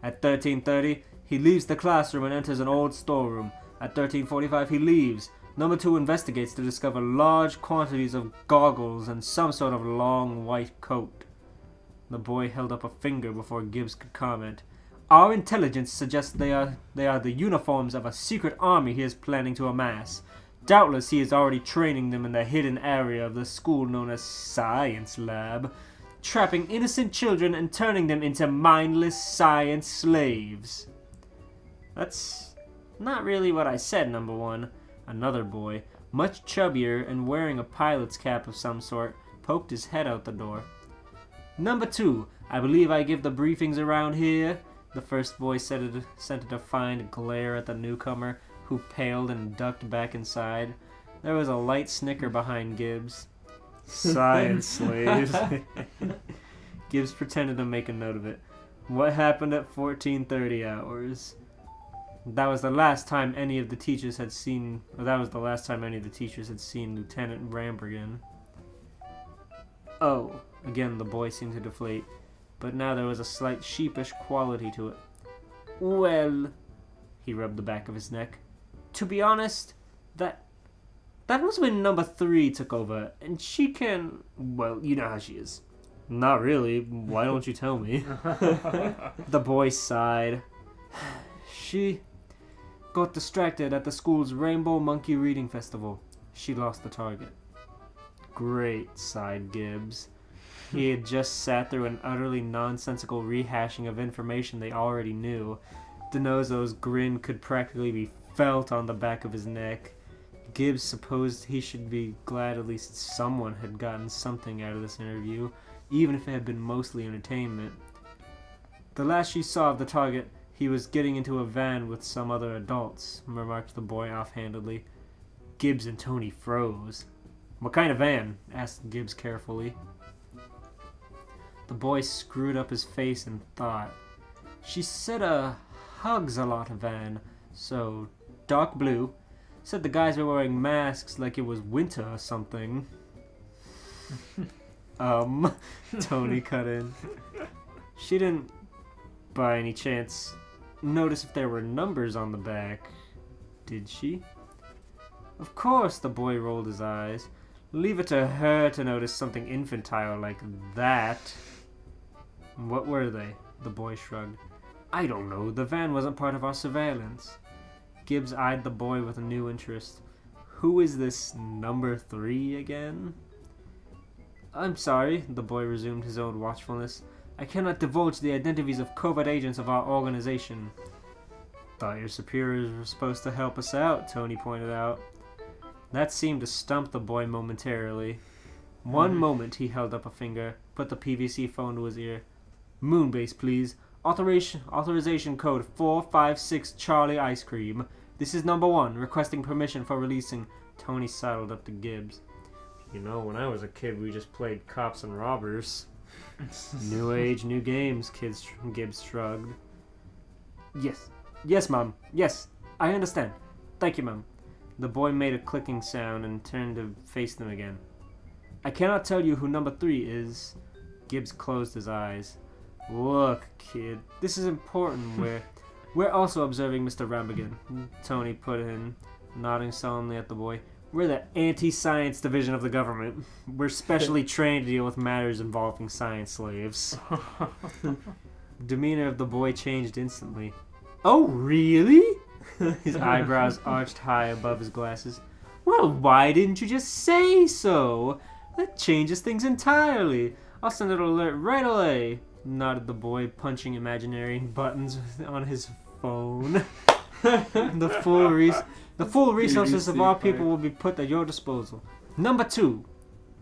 At 13:30, he leaves the classroom and enters an old storeroom. At 13:45, he leaves. Number 2 investigates to discover large quantities of goggles and some sort of long white coat. The boy held up a finger before Gibbs could comment. Our intelligence suggests they are the uniforms of a secret army he is planning to amass. Doubtless he is already training them in the hidden area of the school known as Science Lab, trapping innocent children and turning them into mindless science slaves. That's not really what I said, number 1. Another boy, much chubbier and wearing a pilot's cap of some sort, poked his head out the door. Number 2, I believe I give the briefings around here. The first boy sent a defiant glare at the newcomer, who paled and ducked back inside. There was a light snicker behind Gibbs. Science slaves. Gibbs pretended to make a note of it. What happened at 14:30 hours? That was the last time any of the teachers had seen Lieutenant Rambergen. Oh, again the boy seemed to deflate, but now there was a slight sheepish quality to it. Well, he rubbed the back of his neck. To be honest, that was when number 3 took over, and she can, well, you know how she is. Not really. Why don't you tell me? The boy sighed. She got distracted at the school's Rainbow Monkey Reading Festival. She lost the target. Great, sighed Gibbs. He had just sat through an utterly nonsensical rehashing of information they already knew. DiNozzo's grin could practically be felt on the back of his neck. Gibbs supposed he should be glad at least someone had gotten something out of this interview, even if it had been mostly entertainment. The last she saw of the target, he was getting into a van with some other adults, remarked the boy offhandedly. Gibbs and Tony froze. What kind of van? Asked Gibbs carefully. The boy screwed up his face and thought. She said a hugs a lot van, so dark blue. Said the guys were wearing masks like it was winter or something. Tony cut in. She didn't by any chance, notice if there were numbers on the back? Did she? Of course, the boy rolled his eyes. Leave it to her to notice something infantile like that. What were they? The boy shrugged. I don't know. The van wasn't part of our surveillance. Gibbs eyed the boy with a new interest. Who is this number 3 again? I'm sorry, the boy resumed his old watchfulness. I cannot divulge the identities of covert agents of our organization. Thought your superiors were supposed to help us out, Tony pointed out. That seemed to stump the boy momentarily. One moment he held up a finger, put the PVC phone to his ear. Moonbase, please. Authorization code 456 Charlie Ice Cream. This is number 1, requesting permission for releasing. Tony sidled up to Gibbs. You know, when I was a kid, we just played cops and robbers. New age, new games, Gibbs shrugged. Yes, Mom. Yes, I understand. Thank you, Mom. The boy made a clicking sound and turned to face them again. I cannot tell you who number 3 is. Gibbs closed his eyes. Look, kid, this is important. We're also observing Mr. Rambigan, Tony put in, nodding solemnly at the boy. We're the anti-science division of the government. We're specially trained to deal with matters involving science slaves. The demeanor of the boy changed instantly. Oh, really? His eyebrows arched high above his glasses. Well, why didn't you just say so? That changes things entirely. I'll send an alert right away, nodded the boy, punching imaginary buttons on his phone. The full resources of our people will be put at your disposal. Number 2.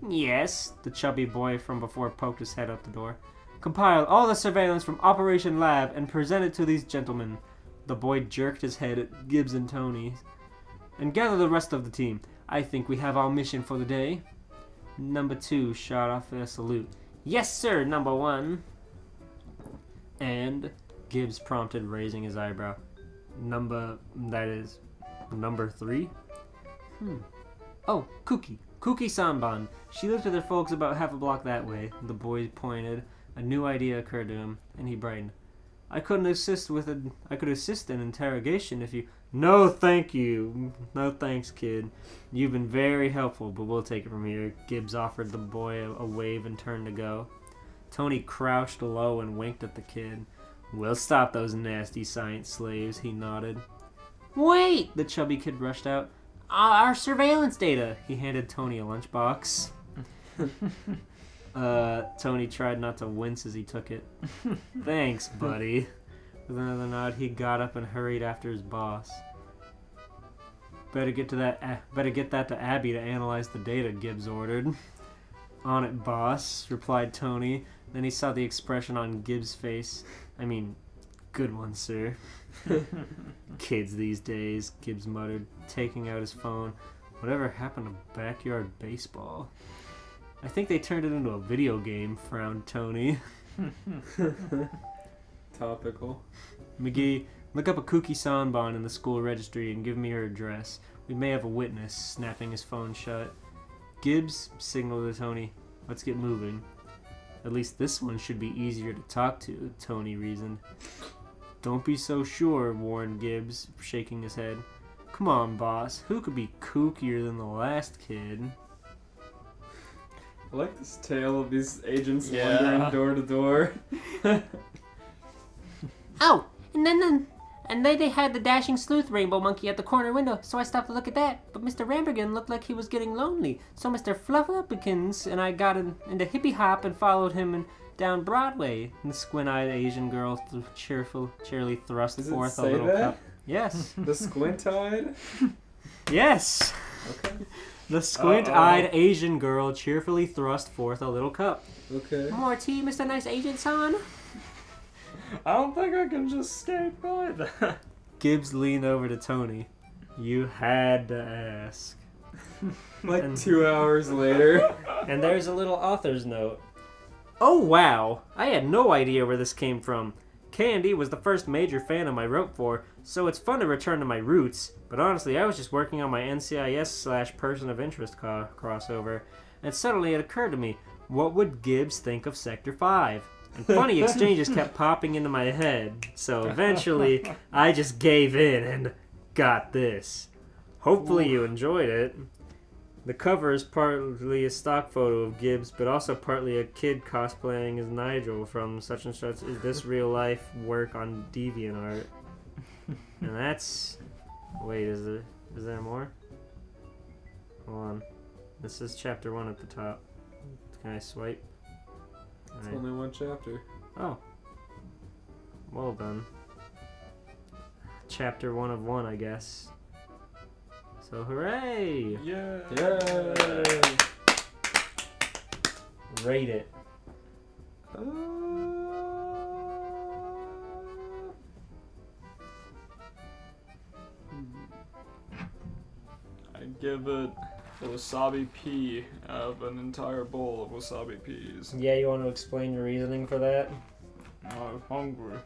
Yes, the chubby boy from before poked his head out the door. Compile all the surveillance from Operation Lab and present it to these gentlemen. The boy jerked his head at Gibbs and Tony. And gather the rest of the team. I think we have our mission for the day. Number 2 shot off a salute. Yes, sir, number 1. And Gibbs prompted, raising his eyebrow. Number 3? Oh, Cookie Sanban. She lived with her folks about half a block that way. The boy pointed. A new idea occurred to him, and he brightened. I could assist in interrogation if you... No, thank you. No thanks, kid. You've been very helpful, but we'll take it from here. Gibbs offered the boy a wave and turned to go. Tony crouched low and winked at the kid. We'll stop those nasty science slaves, he nodded. Wait! The chubby kid rushed out. Our surveillance data! He handed Tony a lunchbox. Tony tried not to wince as he took it. Thanks, buddy. With another nod, he got up and hurried after his boss. Better get that to Abby to analyze the data, Gibbs ordered. On it, boss, replied Tony. Then he saw the expression on Gibbs' face. I mean, good one, sir. Kids these days, Gibbs muttered, taking out his phone. Whatever happened to backyard baseball? I think they turned it into a video game, frowned Tony. Topical. McGee, look up a Kooky Sanban in the school registry and give me her address. We may have a witness, snapping his phone shut. Gibbs signaled to Tony, let's get moving. At least this one should be easier to talk to, Tony reasoned. Don't be so sure, warned Gibbs, shaking his head. Come on, boss. Who could be kookier than the last kid? I like this tale of these agents wandering door to door. Oh, and then they had the dashing sleuth rainbow monkey at the corner window, so I stopped to look at that. But Mr. Rambergen looked like he was getting lonely, so Mr. Flufflupikins and I got into hippy hop and followed him down Broadway. And the squint-eyed Asian girl cheerily thrust forth a little cup. Yes. The squint-eyed? Yes. Okay. The squint-eyed Asian girl cheerfully thrust forth a little cup. Okay. More tea, Mr. Nice Agent-san? I don't think I can just skate by that. Gibbs leaned over to Tony. You had to ask. Like 2 hours later. And there's a little author's note. Oh wow, I had no idea where this came from. K&D was the first major fandom I wrote for, so it's fun to return to my roots, but honestly I was just working on my NCIS/Person of Interest crossover, and suddenly it occurred to me, what would Gibbs think of Sector 5? And funny exchanges kept popping into my head, so eventually I just gave in and got this. Hopefully you enjoyed it. The cover is partly a stock photo of Gibbs, but also partly a kid cosplaying as Nigel from such and such Is This Real Life work on DeviantArt. And that's... Wait, is there more? Hold on. This is chapter 1 at the top. Can I swipe? It's Alright. only one chapter. Oh. Well done. Chapter 1 of 1, I guess. So hooray! Yeah. Yay! Rate it. I'd give it a wasabi pea out of an entire bowl of wasabi peas. Yeah, you want to explain your reasoning for that? I'm hungry.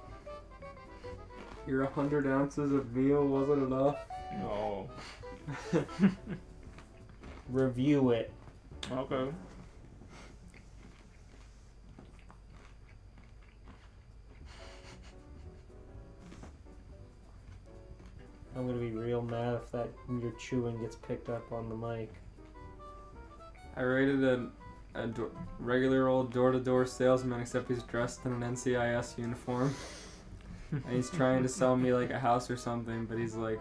Your 100 ounces of meal wasn't enough? No. Review it. Okay. I'm gonna be real mad if that your chewing gets picked up on the mic. I rated a regular old door-to-door salesman, except he's dressed in an NCIS uniform. And he's trying to sell me like a house or something, but he's like,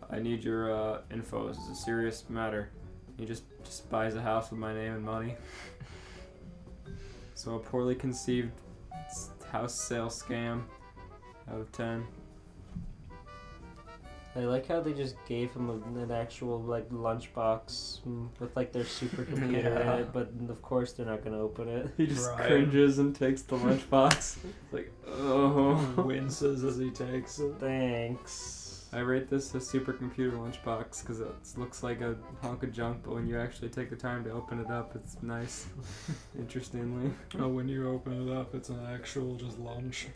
I need your info. This is a serious matter. He just buys a house with my name and money. So a poorly conceived house sale scam out of 10. I like how they just gave him an actual like lunchbox with like their supercomputer in it, but of course they're not gonna open it. He just Right. cringes and takes the lunchbox. It's like, oh. Winces as he takes it. Thanks. I rate this a supercomputer lunchbox because it looks like a hunk of junk, but when you actually take the time to open it up, it's nice. Interestingly. Oh, when you open it up, it's an actual just lunch.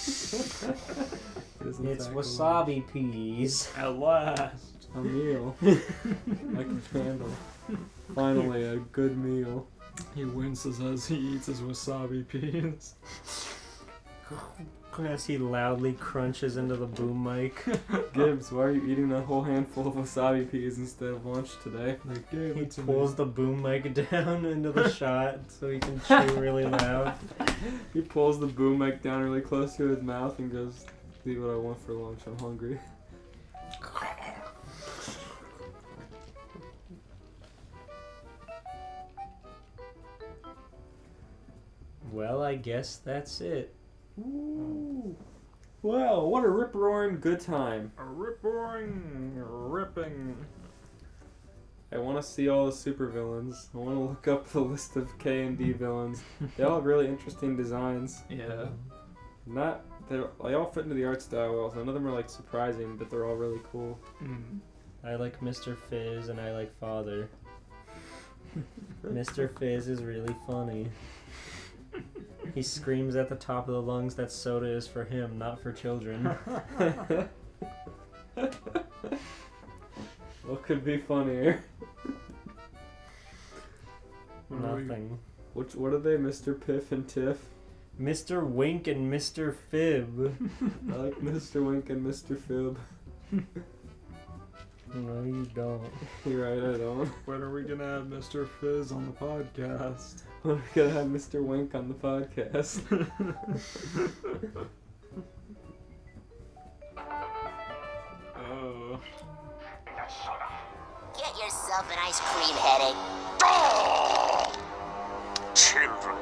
It is in It's fact a wasabi peas. At last. lunch. A meal. Like a candle. Finally, a good meal. He winces as he eats his wasabi peas. As he loudly crunches into the boom mic. Gibbs, why are you eating a whole handful of wasabi peas instead of lunch today? They gave He it to pulls me. the boom mic down into the shot so he can chew really loud. He pulls the boom mic down really close to his mouth and goes, "See what I want for lunch, I'm hungry." Well, I guess that's it. Ooh. Wow, what a rip-roaring good time. A ripping. I want to see all the supervillains. I want to look up the list of K and D villains. They all have really interesting designs. Yeah. They all fit into the art style well. So none of them are like surprising, but they're all really cool. Mm. I like Mr. Fizz and I like Father. Mr. Fizz is really funny. He screams at the top of the lungs that soda is for him, not for children. What could be funnier? Nothing. What are they, Mr. Piff and Tiff? Mr. Wink and Mr. Fib. I like Mr. Wink and Mr. Fib. No, you don't. You're right, I don't. When are we gonna have Mr. Fizz on the podcast? When are we gonna have Mr. Wink on the podcast? Oh. Get yourself an ice cream headache. Children,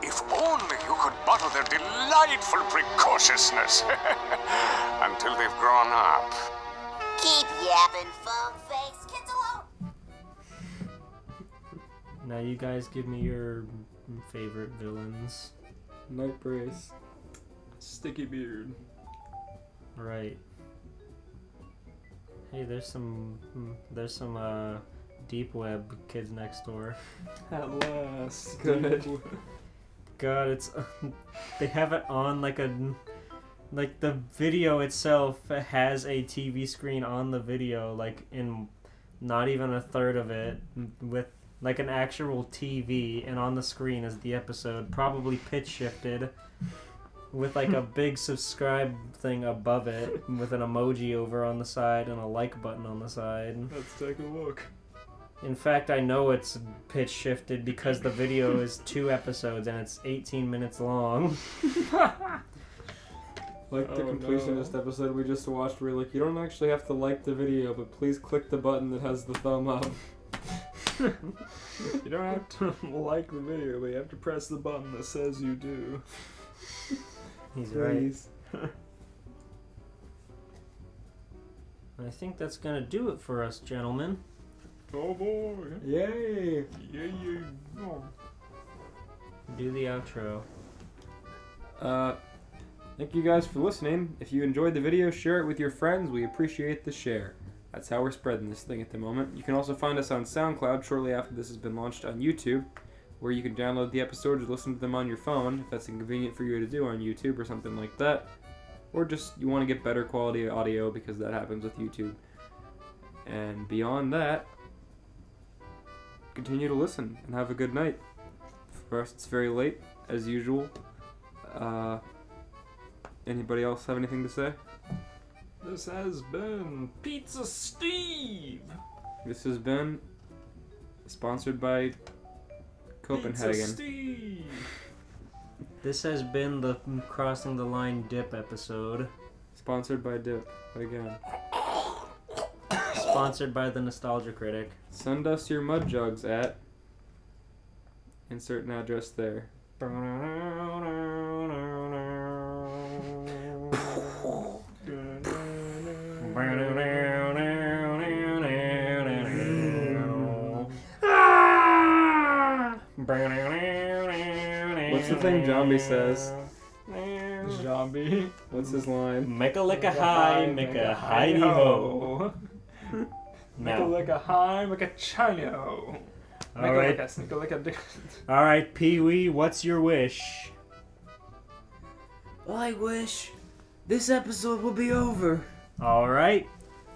if only you could bottle their delightful precociousness until they've grown up. Keep yapping, phone face. Kids alone. Now you guys give me your favorite villains. Night Brace. Sticky beard. Right. Hey, there's some deep web kids next door. At last. Good. God, it's they have it on like the video itself has a TV screen on the video, like in not even a third of it, with like an actual TV, and on the screen is the episode, probably pitch shifted, with like a big subscribe thing above it, with an emoji over on the side and a like button on the side. Let's take a look. In fact, I know it's pitch shifted because the video is 2 episodes and it's 18 minutes long. Like the completionist episode we just watched, where like, you don't actually have to like the video, but please click the button that has the thumb up. You don't have to like the video, but you have to press the button that says you do. He's right. Please. I think that's gonna do it for us, gentlemen. Oh boy. Yay! Yeah. Oh. Do the outro. Thank you guys for listening. If you enjoyed the video, share it with your friends. We appreciate the share. That's how we're spreading this thing at the moment. You can also find us on SoundCloud shortly after this has been launched on YouTube, where you can download the episodes or listen to them on your phone, if that's inconvenient for you to do on YouTube or something like that. Or just you want to get better quality audio, because that happens with YouTube. And beyond that, continue to listen and have a good night. For us, it's very late, as usual. Anybody else have anything to say? This has been Pizza Steve. This has been sponsored by Copenhagen. Pizza Steve. This has been the Crossing the Line Dip episode. Sponsored by Dip again. Sponsored by the Nostalgia Critic. Send us your mud jugs at insert an address there. What's the thing Zombie says? Zombie. What's his line? Make a lick a high, make a hidey ho. Make a Now. lick a high, make a chino. Make a Alright. lick a sneak a lick a dick. Alright, Pee Wee, what's your wish? I wish this episode will be over. Alright,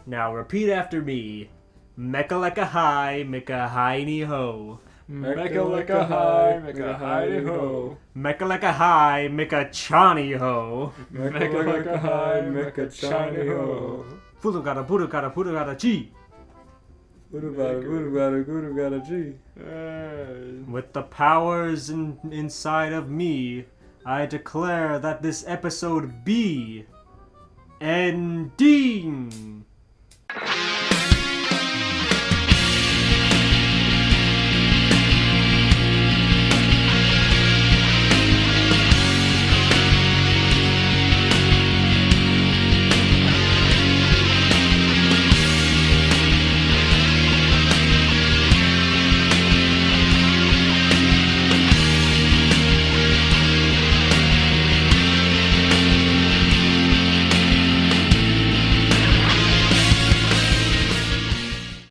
now repeat after me. Make a lick a high, make a hidey ho. Make a lick a high, make a hidey ho. Make a lick a high, make a chani ho. Make a lick a high, make a chiny ho. Pudugada, pudugada, pudugada, chi. Guru G. Hey. With the powers inside of me, I declare that this episode be ending.